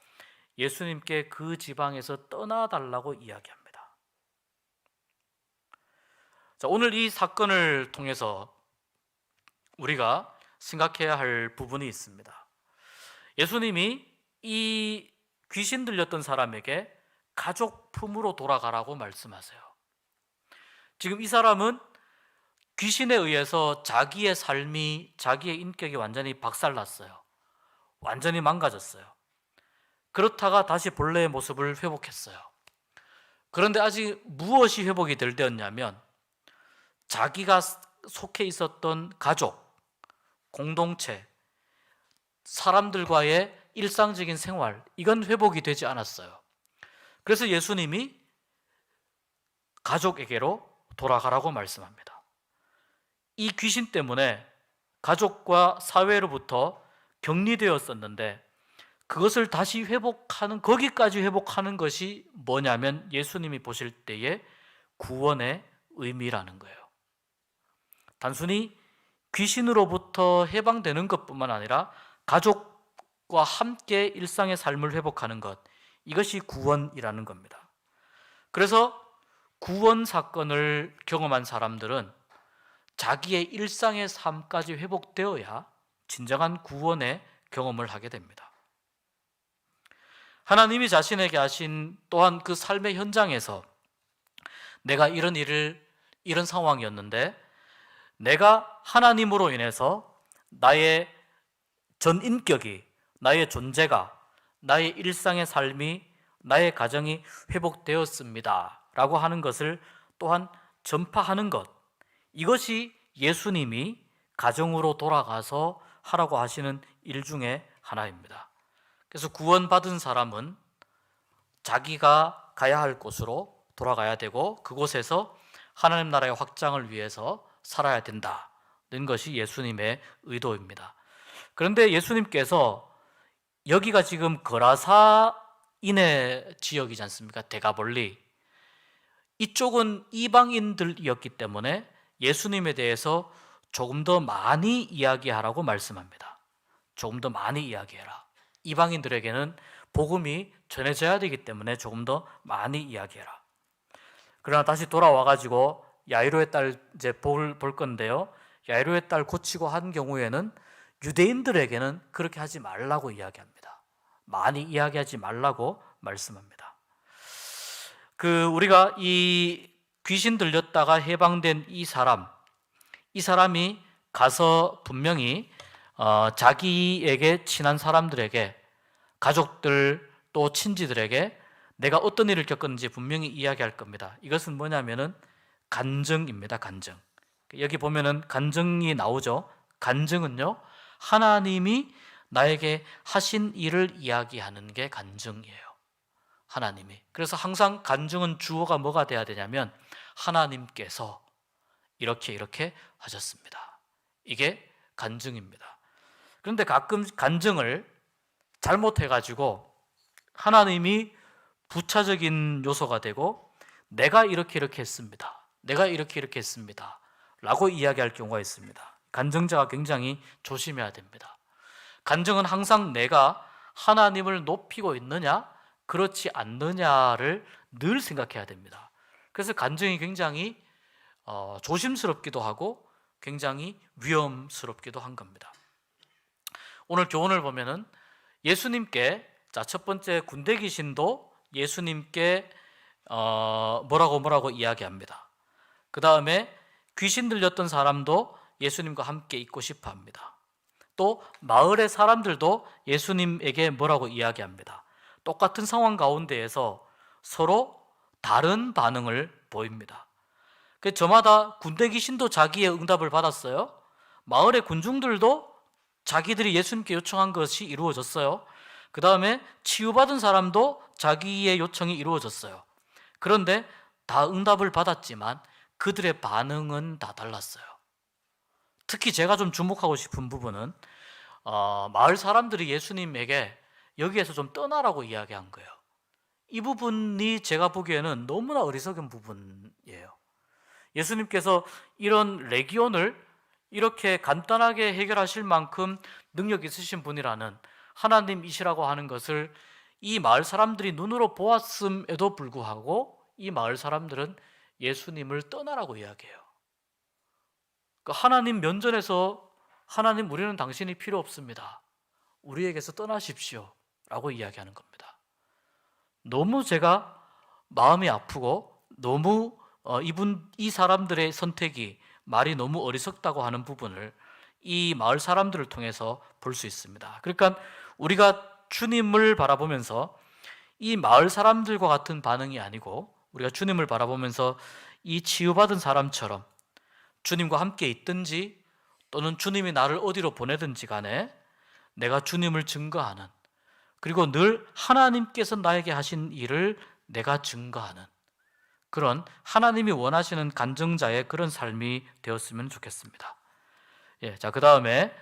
예수님께 그 지방에서 떠나달라고 이야기합니다. 자, 오늘 이 사건을 통해서 우리가 생각해야 할 부분이 있습니다. 예수님이 이 귀신 들렸던 사람에게 가족 품으로 돌아가라고 말씀하세요. 지금 이 사람은 귀신에 의해서 자기의 삶이, 자기의 인격이 완전히 박살났어요. 완전히 망가졌어요. 그렇다가 다시 본래의 모습을 회복했어요. 그런데 아직 무엇이 회복이 될 때였냐면 자기가 속해 있었던 가족, 공동체, 사람들과의 일상적인 생활, 이건 회복이 되지 않았어요. 그래서 예수님이 가족에게로 돌아가라고 말씀합니다. 이 귀신 때문에 가족과 사회로부터 격리되었었는데 그것을 다시 회복하는, 거기까지 회복하는 것이 뭐냐면 예수님이 보실 때의 구원의 의미라는 거예요. 단순히 귀신으로부터 해방되는 것뿐만 아니라 가족과 함께 일상의 삶을 회복하는 것, 이것이 구원이라는 겁니다. 그래서 구원 사건을 경험한 사람들은 자기의 일상의 삶까지 회복되어야 진정한 구원의 경험을 하게 됩니다. 하나님이 자신에게 하신 또한 그 삶의 현장에서 내가 이런 상황이었는데 내가 하나님으로 인해서 나의 전 인격이, 나의 존재가, 나의 일상의 삶이, 나의 가정이 회복되었습니다 라고 하는 것을 또한 전파하는 것, 이것이 예수님이 가정으로 돌아가서 하라고 하시는 일 중에 하나입니다. 그래서 구원받은 사람은 자기가 가야 할 곳으로 돌아가야 되고 그곳에서 하나님 나라의 확장을 위해서 살아야 된다는 것이 예수님의 의도입니다. 그런데 예수님께서 여기가 지금 거라사인의 지역이지 않습니까? 데가볼리. 이쪽은 이방인들이었기 때문에 예수님에 대해서 조금 더 많이 이야기하라고 말씀합니다. 조금 더 많이 이야기해라. 이방인들에게는 복음이 전해져야 되기 때문에 조금 더 많이 이야기해라. 그러나 다시 돌아와가지고 야이로의 딸 이제 볼 건데요. 야이로의 딸 고치고 한 경우에는 유대인들에게는 그렇게 하지 말라고 이야기합니다. 많이 이야기하지 말라고 말씀합니다. 우리가 이 귀신 들렸다가 해방된 이 사람이 가서 분명히 자기에게 친한 사람들에게, 가족들 또 친지들에게 내가 어떤 일을 겪었는지 분명히 이야기할 겁니다. 이것은 뭐냐면은 간증입니다. 간증. 여기 보면은 간증이 나오죠. 간증은요, 하나님이 나에게 하신 일을 이야기하는 게 간증이에요. 하나님이. 그래서 항상 간증은 주어가 뭐가 돼야 되냐면 하나님께서 이렇게 하셨습니다. 이게 간증입니다. 그런데 가끔 간증을 잘못해가지고 하나님이 부차적인 요소가 되고 내가 이렇게 했습니다. 내가 이렇게 했습니다. 라고 이야기할 경우가 있습니다. 간증자가 굉장히 조심해야 됩니다. 간증은 항상 내가 하나님을 높이고 있느냐, 그렇지 않느냐를 늘 생각해야 됩니다. 그래서 간증이 굉장히 조심스럽기도 하고 굉장히 위험스럽기도 한 겁니다. 오늘 교훈을 보면은 예수님께, 첫 번째 군대 귀신도 예수님께 뭐라고 이야기합니다. 그 다음에 귀신 들렸던 사람도 예수님과 함께 있고 싶어 합니다. 또 마을의 사람들도 예수님에게 뭐라고 이야기합니다. 똑같은 상황 가운데에서 서로 다른 반응을 보입니다. 저마다 군대 귀신도 자기의 응답을 받았어요. 마을의 군중들도 자기들이 예수님께 요청한 것이 이루어졌어요. 그 다음에 치유받은 사람도 자기의 요청이 이루어졌어요. 그런데 다 응답을 받았지만 그들의 반응은 다 달랐어요. 특히 제가 좀 주목하고 싶은 부분은 마을 사람들이 예수님에게 여기에서 좀 떠나라고 이야기한 거예요. 이 부분이 제가 보기에는 너무나 어리석은 부분이에요. 예수님께서 이런 레기온을 이렇게 간단하게 해결하실 만큼 능력 있으신 분이라는 하나님이시라고 하는 것을 이 마을 사람들이 눈으로 보았음에도 불구하고 이 마을 사람들은 예수님을 떠나라고 이야기해요. 하나님 면전에서 하나님, 우리는 당신이 필요 없습니다. 우리에게서 떠나십시오 라고 이야기하는 겁니다. 너무 제가 마음이 아프고 너무 이 사람들의 선택이 말이 너무 어리석다고 하는 부분을 이 마을 사람들을 통해서 볼 수 있습니다. 그러니까 우리가 주님을 바라보면서 이 마을 사람들과 같은 반응이 아니고 우리가 주님을 바라보면서 이 치유받은 사람처럼 주님과 함께 있든지 또는 주님이 나를 어디로 보내든지 간에 내가 주님을 증거하는, 그리고 늘 하나님께서 나에게 하신 일을 내가 증거하는 그런 하나님이 원하시는 간증자의 그런 삶이 되었으면 좋겠습니다. 자, 그 다음에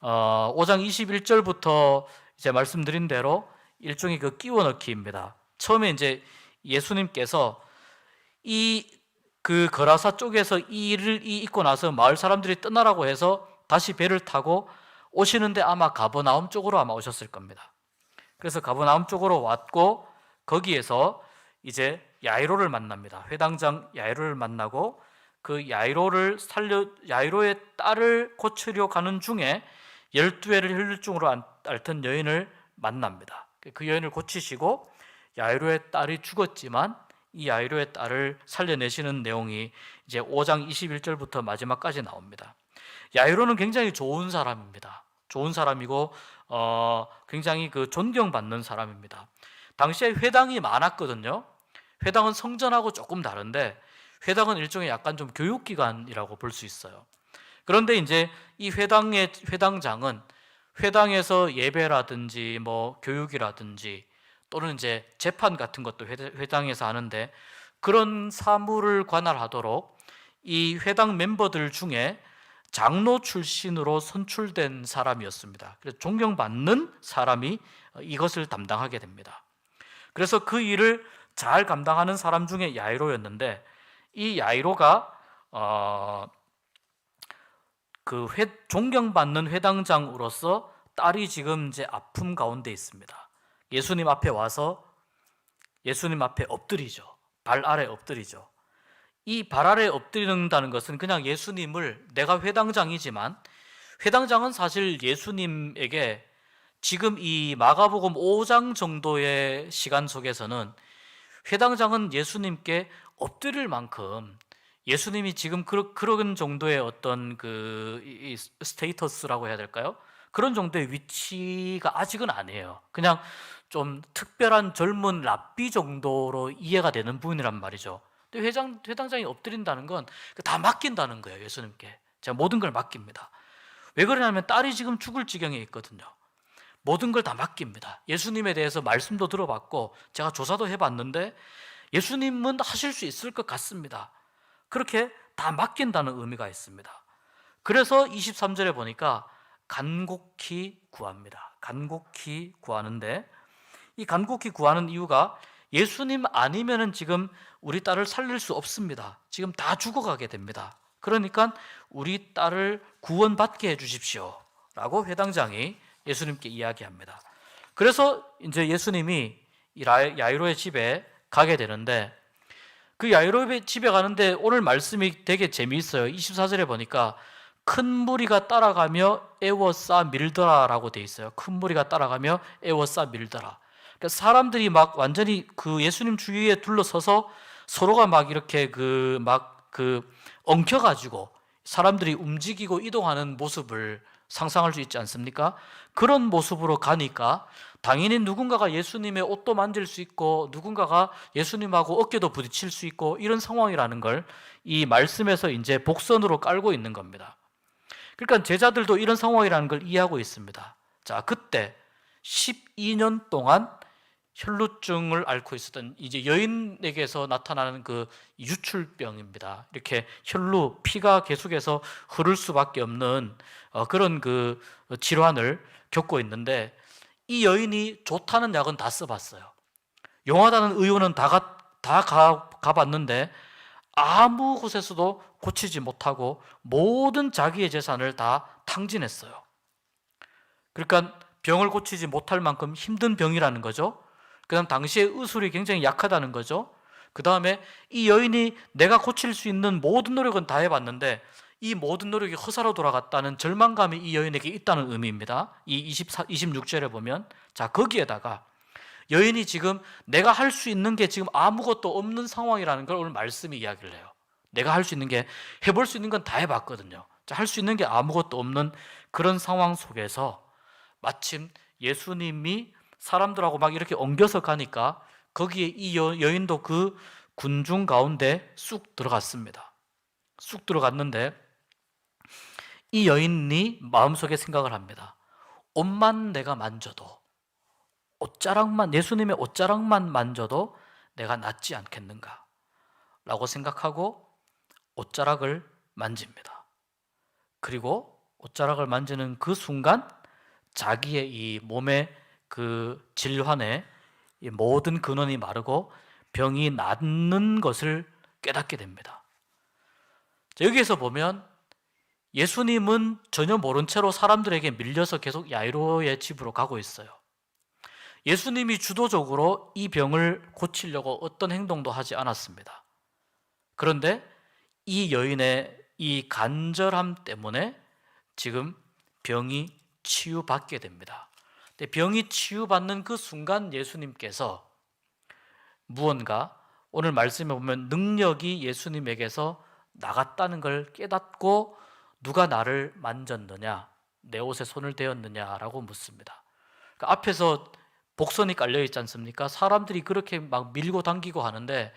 5장 21절부터 이제 말씀드린 대로 일종의 그 끼워 넣기입니다. 처음에 이제 예수님께서 그 거라사 쪽에서 이 일을 잊고 나서 마을 사람들이 떠나라고 해서 다시 배를 타고 오시는데 아마 가버나움 쪽으로 아마 오셨을 겁니다. 그래서 가버나움 쪽으로 왔고 거기에서 이제 야이로를 만납니다. 회당장 야이로를 만나고 그 야이로의 딸을 고치려 가는 중에 12회를 혈류증으로 앓던 여인을 만납니다. 그 여인을 고치시고 야이로의 딸이 죽었지만 이 야이로의 딸을 살려내시는 내용이 이제 5장 21절부터 마지막까지 나옵니다. 야이로는 굉장히 좋은 사람입니다. 좋은 사람이고 굉장히 그 존경받는 사람입니다. 당시에 회당이 많았거든요. 회당은 성전하고 조금 다른데 회당은 일종의 약간 좀 교육기관이라고 볼 수 있어요. 그런데 이제 이 회당장은 회당에서 예배라든지 뭐 교육이라든지 또는 이제 재판 같은 것도 회당에서 하는데 그런 사무를 관할하도록 이 회당 멤버들 중에 장로 출신으로 선출된 사람이었습니다. 그래서 존경받는 사람이 이것을 담당하게 됩니다. 그래서 그 일을 잘 감당하는 사람 중에 야이로였는데 이 야이로가 존경받는 회당장으로서 딸이 지금 이제 아픔 가운데 있습니다. 예수님 앞에 와서 예수님 앞에 엎드리죠. 발 아래 엎드리죠. 이 발 아래 엎드린다는 것은 그냥 예수님을, 내가 회당장이지만 회당장은 사실 예수님에게 지금 이 마가복음 5장 정도의 시간 속에서는 회당장은 예수님께 엎드릴 만큼 예수님이 지금 그런 정도의 어떤 이 스테이터스라고 해야 될까요? 그런 정도의 위치가 아직은 아니에요. 그냥 좀 특별한 젊은 랍비 정도로 이해가 되는 분이란 말이죠. 근데 회당장이 엎드린다는 건 다 맡긴다는 거예요. 예수님께 제가 모든 걸 맡깁니다. 왜 그러냐면 딸이 지금 죽을 지경에 있거든요. 모든 걸 다 맡깁니다. 예수님에 대해서 말씀도 들어봤고 제가 조사도 해봤는데 예수님은 하실 수 있을 것 같습니다. 그렇게 다 맡긴다는 의미가 있습니다. 그래서 23절에 보니까 간곡히 구합니다. 간곡히 구하는데 이 간곡히 구하는 이유가 예수님 아니면은 지금 우리 딸을 살릴 수 없습니다. 지금 다 죽어가게 됩니다. 그러니까 우리 딸을 구원받게 해주십시오 라고 회당장이 예수님께 이야기합니다. 그래서 이제 예수님이 야이로의 집에 가게 되는데 그 야이로의 집에 가는데 오늘 말씀이 되게 재미있어요. 24절에 보니까 큰 무리가 따라가며 애워싸 밀더라라고 돼 있어요. 큰 무리가 따라가며 애워싸 밀더라. 그러니까 사람들이 막 완전히 그 예수님 주위에 둘러서서 서로가 막 이렇게 엉켜가지고 사람들이 움직이고 이동하는 모습을 상상할 수 있지 않습니까? 그런 모습으로 가니까 당연히 누군가가 예수님의 옷도 만질 수 있고 누군가가 예수님하고 어깨도 부딪힐 수 있고 이런 상황이라는 걸 이 말씀에서 이제 복선으로 깔고 있는 겁니다. 그러니까 제자들도 이런 상황이라는 걸 이해하고 있습니다. 자, 그때 12년 동안 혈루증을 앓고 있었던 이제 여인에게서 나타나는 그 유출병입니다. 이렇게 피가 계속해서 흐를 수밖에 없는 그런 그 질환을 겪고 있는데, 이 여인이 좋다는 약은 다 써봤어요. 용하다는 의원은 다 가봤는데 아무 곳에서도 고치지 못하고 모든 자기의 재산을 다 탕진했어요. 그러니까 병을 고치지 못할 만큼 힘든 병이라는 거죠. 그 다음 당시에 의술이 굉장히 약하다는 거죠. 그 다음에 이 여인이 내가 고칠 수 있는 모든 노력은 다 해봤는데 이 모든 노력이 허사로 돌아갔다는 절망감이 이 여인에게 있다는 의미입니다. 이 26절에 보면, 자, 거기에다가 여인이 지금 내가 할 수 있는 게 지금 아무것도 없는 상황이라는 걸 오늘 말씀이 이야기를 해요. 내가 할 수 있는 게, 해볼 수 있는 건 다 해봤거든요. 할 수 있는 게 아무것도 없는 그런 상황 속에서 마침 예수님이 사람들하고 막 이렇게 엉겨서 가니까 거기에 이 여인도 그 군중 가운데 쑥 들어갔습니다. 쑥 들어갔는데 이 여인이 마음속에 생각을 합니다. 옷만 내가 만져도, 옷자락만, 예수님의 옷자락만 만져도 내가 낫지 않겠는가 라고 생각하고 옷자락을 만집니다. 그리고 옷자락을 만지는 그 순간 자기의 이 몸의 그 질환에 모든 근원이 마르고 병이 낫는 것을 깨닫게 됩니다. 여기에서 보면 예수님은 전혀 모른 채로 사람들에게 밀려서 계속 야이로의 집으로 가고 있어요. 예수님이 주도적으로 이 병을 고치려고 어떤 행동도 하지 않았습니다. 그런데 이 여인의 이 간절함 때문에 지금 병이 치유받게 됩니다. 병이 치유받는 그 순간 예수님께서 무언가, 오늘 말씀에 보면 능력이 예수님에게서 나갔다는 걸 깨닫고 누가 나를 만졌느냐, 내 옷에 손을 대었느냐라고 묻습니다. 그러니까 앞에서 복선이 깔려 있지 않습니까? 사람들이 그렇게 막 밀고 당기고 하는데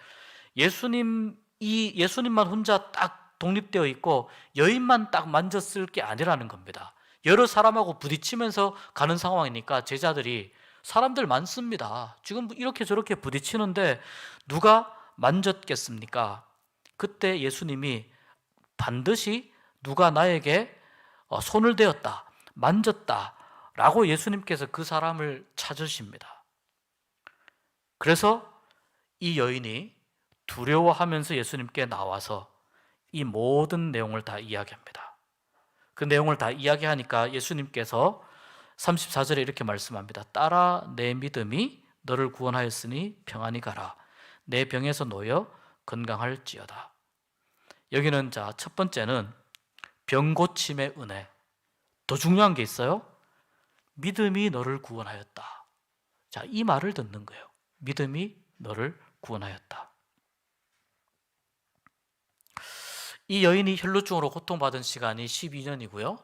예수님만 혼자 딱 독립되어 있고 여인만 딱 만졌을 게 아니라는 겁니다. 여러 사람하고 부딪히면서 가는 상황이니까 제자들이, 사람들 많습니다. 지금 이렇게 저렇게 부딪히는데 누가 만졌겠습니까? 그때 예수님이 반드시 누가 나에게 손을 대었다, 만졌다 라고 예수님께서 그 사람을 찾으십니다. 그래서 이 여인이 두려워하면서 예수님께 나와서 이 모든 내용을 다 이야기합니다. 그 내용을 다 이야기하니까 예수님께서 34절에 이렇게 말씀합니다. 딸아, 내 믿음이 너를 구원하였으니 평안히 가라. 내 병에서 놓여 건강할지어다. 여기는 자, 첫 번째는 병 고침의 은혜. 더 중요한 게 있어요. 믿음이 너를 구원하였다. 자, 이 말을 듣는 거예요. 믿음이 너를 구원하였다. 이 여인이 혈루증으로 고통받은 시간이 12년이고요.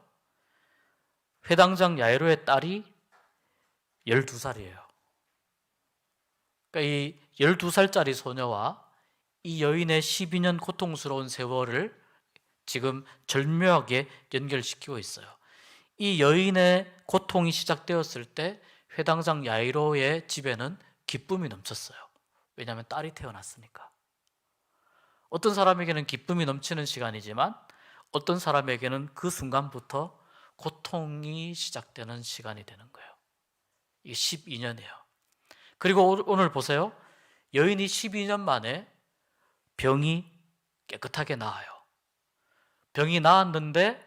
회당장 야이로의 딸이 12살이에요. 그러니까 이 12살짜리 소녀와 이 여인의 12년 고통스러운 세월을 지금 절묘하게 연결시키고 있어요. 이 여인의 고통이 시작되었을 때 회당장 야이로의 집에는 기쁨이 넘쳤어요. 왜냐하면 딸이 태어났으니까. 어떤 사람에게는 기쁨이 넘치는 시간이지만 어떤 사람에게는 그 순간부터 고통이 시작되는 시간이 되는 거예요. 이게 12년이에요. 그리고 오늘 보세요. 여인이 12년 만에 병이 깨끗하게 나아요. 병이 나았는데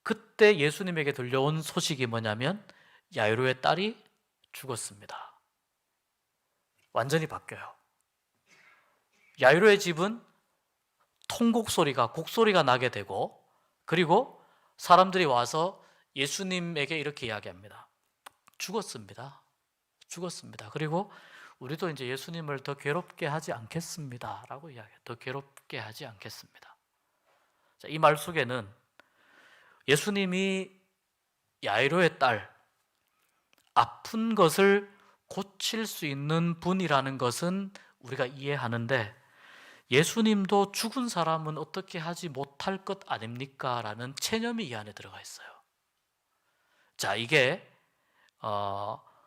그때 예수님에게 들려온 소식이 뭐냐면 야이로의 딸이 죽었습니다. 완전히 바뀌어요. 야이로의 집은 곡소리가 나게 되고, 그리고 사람들이 와서 예수님에게 이렇게 이야기합니다. 죽었습니다. 그리고 우리도 이제 예수님을 더 괴롭게 하지 않겠습니다 라고 이야기해요. 더 괴롭게 하지 않겠습니다. 자, 이 말 속에는 예수님이 야이로의 딸, 아픈 것을 고칠 수 있는 분이라는 것은 우리가 이해하는데, 예수님도 죽은 사람은 어떻게 하지 못할 것 아닙니까? 라는 체념이 이 안에 들어가 있어요. 자, 이게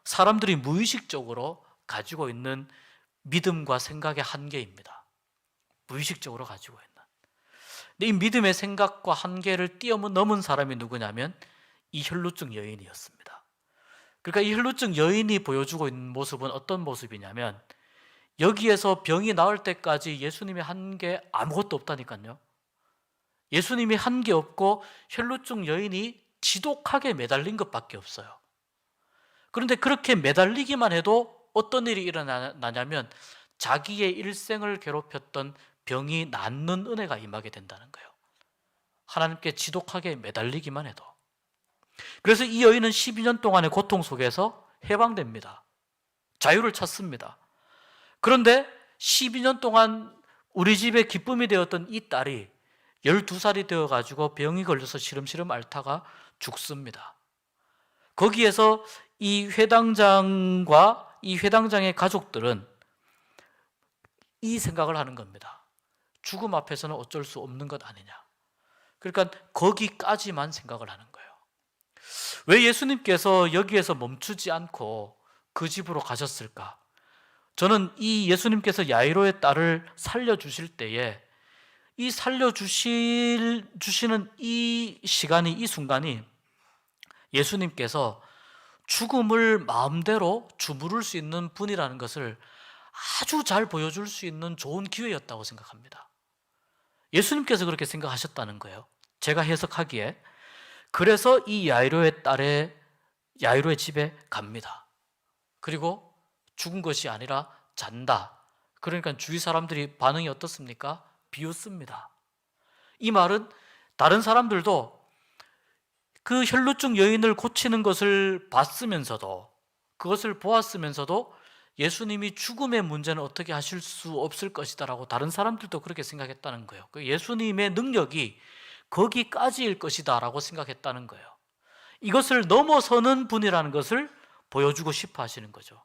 사람들이 무의식적으로 가지고 있는 믿음과 생각의 한계입니다. 무의식적으로 가지고 있는. 근데 이 믿음의 생각과 한계를 뛰어넘은 사람이 누구냐면 이 혈루증 여인이었습니다. 그러니까 이 혈루증 여인이 보여주고 있는 모습은 어떤 모습이냐면, 여기에서 병이 나을 때까지 예수님이 한 게 아무것도 없다니까요. 예수님이 한 게 없고 혈루증 여인이 지독하게 매달린 것밖에 없어요. 그런데 그렇게 매달리기만 해도 어떤 일이 일어나냐면 자기의 일생을 괴롭혔던 병이 낫는 은혜가 임하게 된다는 거예요. 하나님께 지독하게 매달리기만 해도. 그래서 이 여인은 12년 동안의 고통 속에서 해방됩니다. 자유를 찾습니다. 그런데 12년 동안 우리 집에 기쁨이 되었던 이 딸이 12살이 되어가지고 병이 걸려서 시름시름 앓다가 죽습니다. 거기에서 이 회당장과 이 회당장의 가족들은 이 생각을 하는 겁니다. 죽음 앞에서는 어쩔 수 없는 것 아니냐. 그러니까 거기까지만 생각을 하는 거예요. 왜 예수님께서 여기에서 멈추지 않고 그 집으로 가셨을까? 저는 이 예수님께서 야이로의 딸을 살려주실 때에 이 살려주시는 이 시간이, 이 순간이 예수님께서 죽음을 마음대로 주무를 수 있는 분이라는 것을 아주 잘 보여줄 수 있는 좋은 기회였다고 생각합니다. 예수님께서 그렇게 생각하셨다는 거예요. 제가 해석하기에. 그래서 이 야이로의 집에 갑니다. 그리고 죽은 것이 아니라 잔다. 그러니까 주위 사람들이 반응이 어떻습니까? 비웃습니다. 이 말은 다른 사람들도 그 혈루증 여인을 고치는 것을 봤으면서도, 그것을 보았으면서도 예수님이 죽음의 문제는 어떻게 하실 수 없을 것이다 라고 다른 사람들도 그렇게 생각했다는 거예요. 예수님의 능력이 거기까지일 것이다 라고 생각했다는 거예요. 이것을 넘어서는 분이라는 것을 보여주고 싶어 하시는 거죠.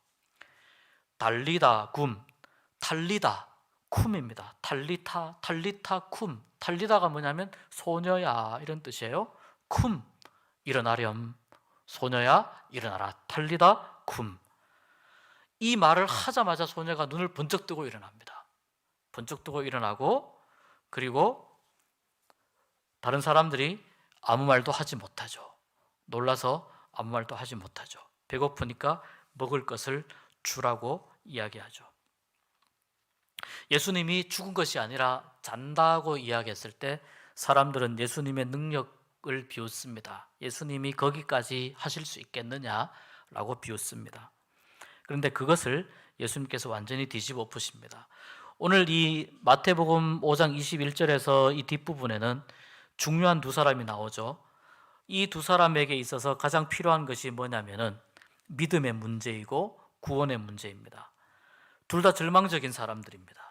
달리다 굼, 탈리다 쿰입니다. 탈리타 쿰. 탈리다가 뭐냐면 소녀야 이런 뜻이에요. 쿰, 일어나렴. 소녀야 일어나라. 탈리다 쿰. 이 말을 하자마자 소녀가 눈을 번쩍 뜨고 일어납니다. 번쩍 뜨고 일어나고, 그리고 다른 사람들이 아무 말도 하지 못하죠. 놀라서 아무 말도 하지 못하죠. 배고프니까 먹을 것을 주라고 이야기하죠. 예수님이 죽은 것이 아니라 잔다고 이야기했을 때 사람들은 예수님의 능력을 비웃습니다. 예수님이 거기까지 하실 수 있겠느냐라고 비웃습니다. 그런데 그것을 예수님께서 완전히 뒤집어 엎으십니다. 오늘 이 마태복음 5장 21절에서 이 뒷부분에는 중요한 두 사람이 나오죠. 이 두 사람에게 있어서 가장 필요한 것이 뭐냐면은 믿음의 문제이고 구원의 문제입니다. 둘 다 절망적인 사람들입니다.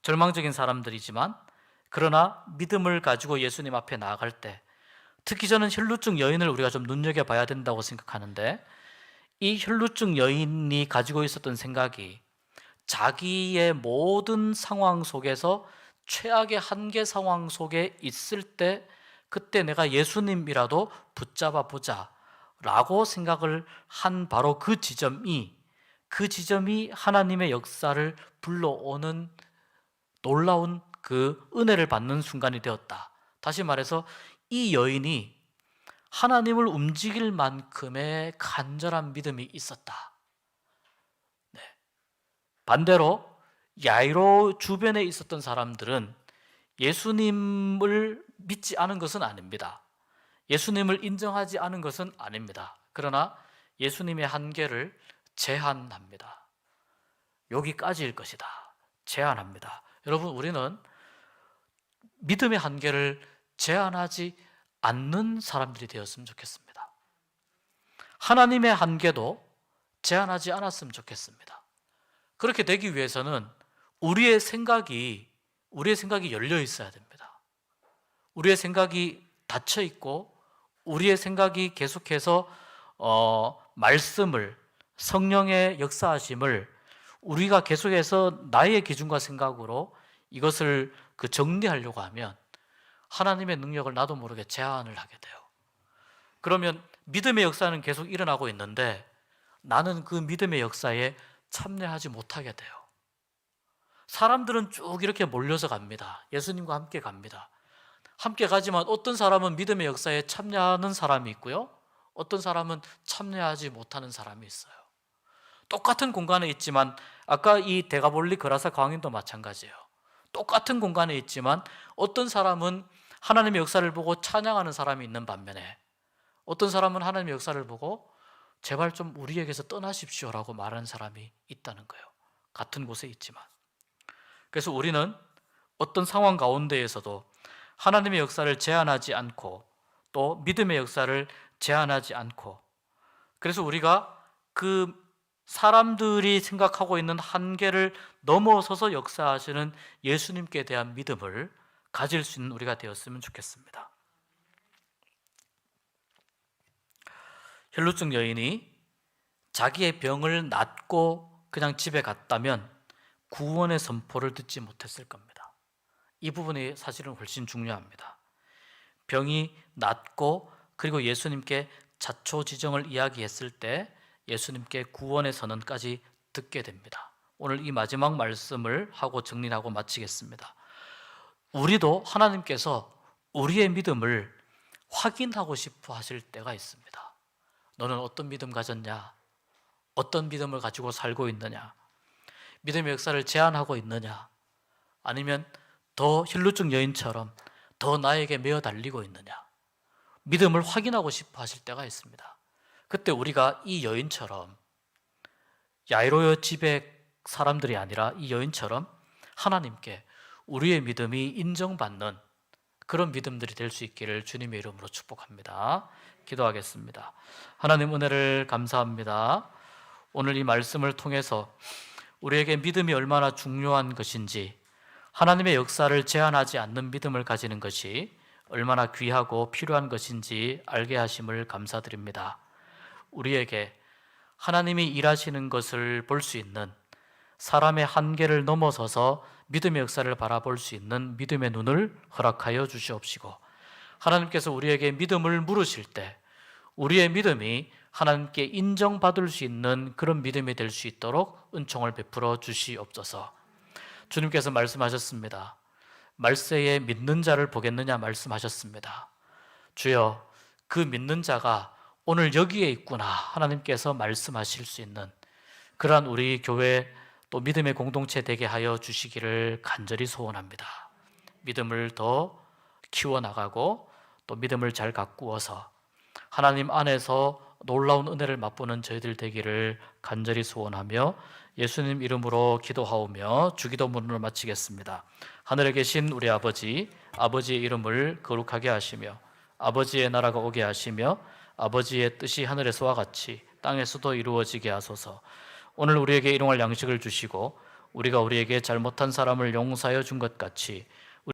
절망적인 사람들이지만, 그러나 믿음을 가지고 예수님 앞에 나아갈 때, 특히 저는 혈루증 여인을 우리가 좀 눈여겨봐야 된다고 생각하는데, 이 혈루증 여인이 가지고 있었던 생각이 자기의 모든 상황 속에서 최악의 한계 상황 속에 있을 때, 그때 내가 예수님이라도 붙잡아 보자 라고 생각을 한 바로 그 지점이 하나님의 역사를 불러오는 놀라운 그 은혜를 받는 순간이 되었다. 다시 말해서 이 여인이 하나님을 움직일 만큼의 간절한 믿음이 있었다. 네. 반대로 야이로 주변에 있었던 사람들은 예수님을 믿지 않은 것은 아닙니다. 예수님을 인정하지 않은 것은 아닙니다. 그러나 예수님의 한계를 제한합니다. 여기까지일 것이다. 제한합니다. 여러분, 우리는 믿음의 한계를 제한하지 않는 사람들이 되었으면 좋겠습니다. 하나님의 한계도 제한하지 않았으면 좋겠습니다. 그렇게 되기 위해서는 우리의 생각이 열려 있어야 됩니다. 우리의 생각이 닫혀 있고 우리의 생각이 계속해서 말씀을, 성령의 역사하심을 우리가 계속해서 나의 기준과 생각으로 이것을 정리하려고 하면 하나님의 능력을 나도 모르게 제한을 하게 돼요. 그러면 믿음의 역사는 계속 일어나고 있는데 나는 그 믿음의 역사에 참여하지 못하게 돼요. 사람들은 쭉 이렇게 몰려서 갑니다. 예수님과 함께 갑니다. 함께 가지만 어떤 사람은 믿음의 역사에 참여하는 사람이 있고요, 어떤 사람은 참여하지 못하는 사람이 있어요. 똑같은 공간에 있지만, 아까 이 데가볼리 그라사 광인도 마찬가지예요. 똑같은 공간에 있지만 어떤 사람은 하나님의 역사를 보고 찬양하는 사람이 있는 반면에 어떤 사람은 하나님의 역사를 보고 제발 좀 우리에게서 떠나십시오라고 말하는 사람이 있다는 거예요. 같은 곳에 있지만. 그래서 우리는 어떤 상황 가운데에서도 하나님의 역사를 제한하지 않고 또 믿음의 역사를 제한하지 않고, 그래서 우리가 그 사람들이 생각하고 있는 한계를 넘어서서 역사하시는 예수님께 대한 믿음을 가질 수 있는 우리가 되었으면 좋겠습니다. 혈루증 여인이 자기의 병을 낫고 그냥 집에 갔다면 구원의 선포를 듣지 못했을 겁니다. 이 부분이 사실은 훨씬 중요합니다. 병이 낫고 그리고 예수님께 자초지정을 이야기했을 때 예수님께 구원의 선언까지 듣게 됩니다. 오늘 이 마지막 말씀을 하고 정리하고 마치겠습니다. 우리도 하나님께서 우리의 믿음을 확인하고 싶어 하실 때가 있습니다. 너는 어떤 믿음 가졌냐? 어떤 믿음을 가지고 살고 있느냐? 믿음의 역사를 제한하고 있느냐? 아니면 더 혈루증 여인처럼 더 나에게 메어 달리고 있느냐? 믿음을 확인하고 싶어 하실 때가 있습니다. 그때 우리가 이 여인처럼, 야이로 집의 사람들이 아니라 이 여인처럼 하나님께 우리의 믿음이 인정받는 그런 믿음들이 될 수 있기를 주님의 이름으로 축복합니다. 기도하겠습니다. 하나님, 은혜를 감사합니다. 오늘 이 말씀을 통해서 우리에게 믿음이 얼마나 중요한 것인지, 하나님의 역사를 제한하지 않는 믿음을 가지는 것이 얼마나 귀하고 필요한 것인지 알게 하심을 감사드립니다. 우리에게 하나님이 일하시는 것을 볼 수 있는, 사람의 한계를 넘어서서 믿음의 역사를 바라볼 수 있는 믿음의 눈을 허락하여 주시옵시고, 하나님께서 우리에게 믿음을 물으실 때 우리의 믿음이 하나님께 인정받을 수 있는 그런 믿음이 될 수 있도록 은총을 베풀어 주시옵소서. 주님께서 말씀하셨습니다. 말세에 믿는 자를 보겠느냐 말씀하셨습니다. 주여, 그 믿는 자가 오늘 여기에 있구나 하나님께서 말씀하실 수 있는 그러한 우리 교회 또 믿음의 공동체 되게 하여 주시기를 간절히 소원합니다. 믿음을 더 키워나가고 또 믿음을 잘 가꾸어서 하나님 안에서 놀라운 은혜를 맛보는 저희들 되기를 간절히 소원하며 예수님 이름으로 기도하오며 주기도문을 마치겠습니다. 하늘에 계신 우리 아버지, 아버지의 이름을 거룩하게 하시며 아버지의 나라가 오게 하시며 아버지의 뜻이 하늘에서와 같이 땅에서도 이루어지게 하소서. 오늘 우리에게 일용할 양식을 주시고 우리가 우리에게 잘못한 사람을 용서하여 준 것 같이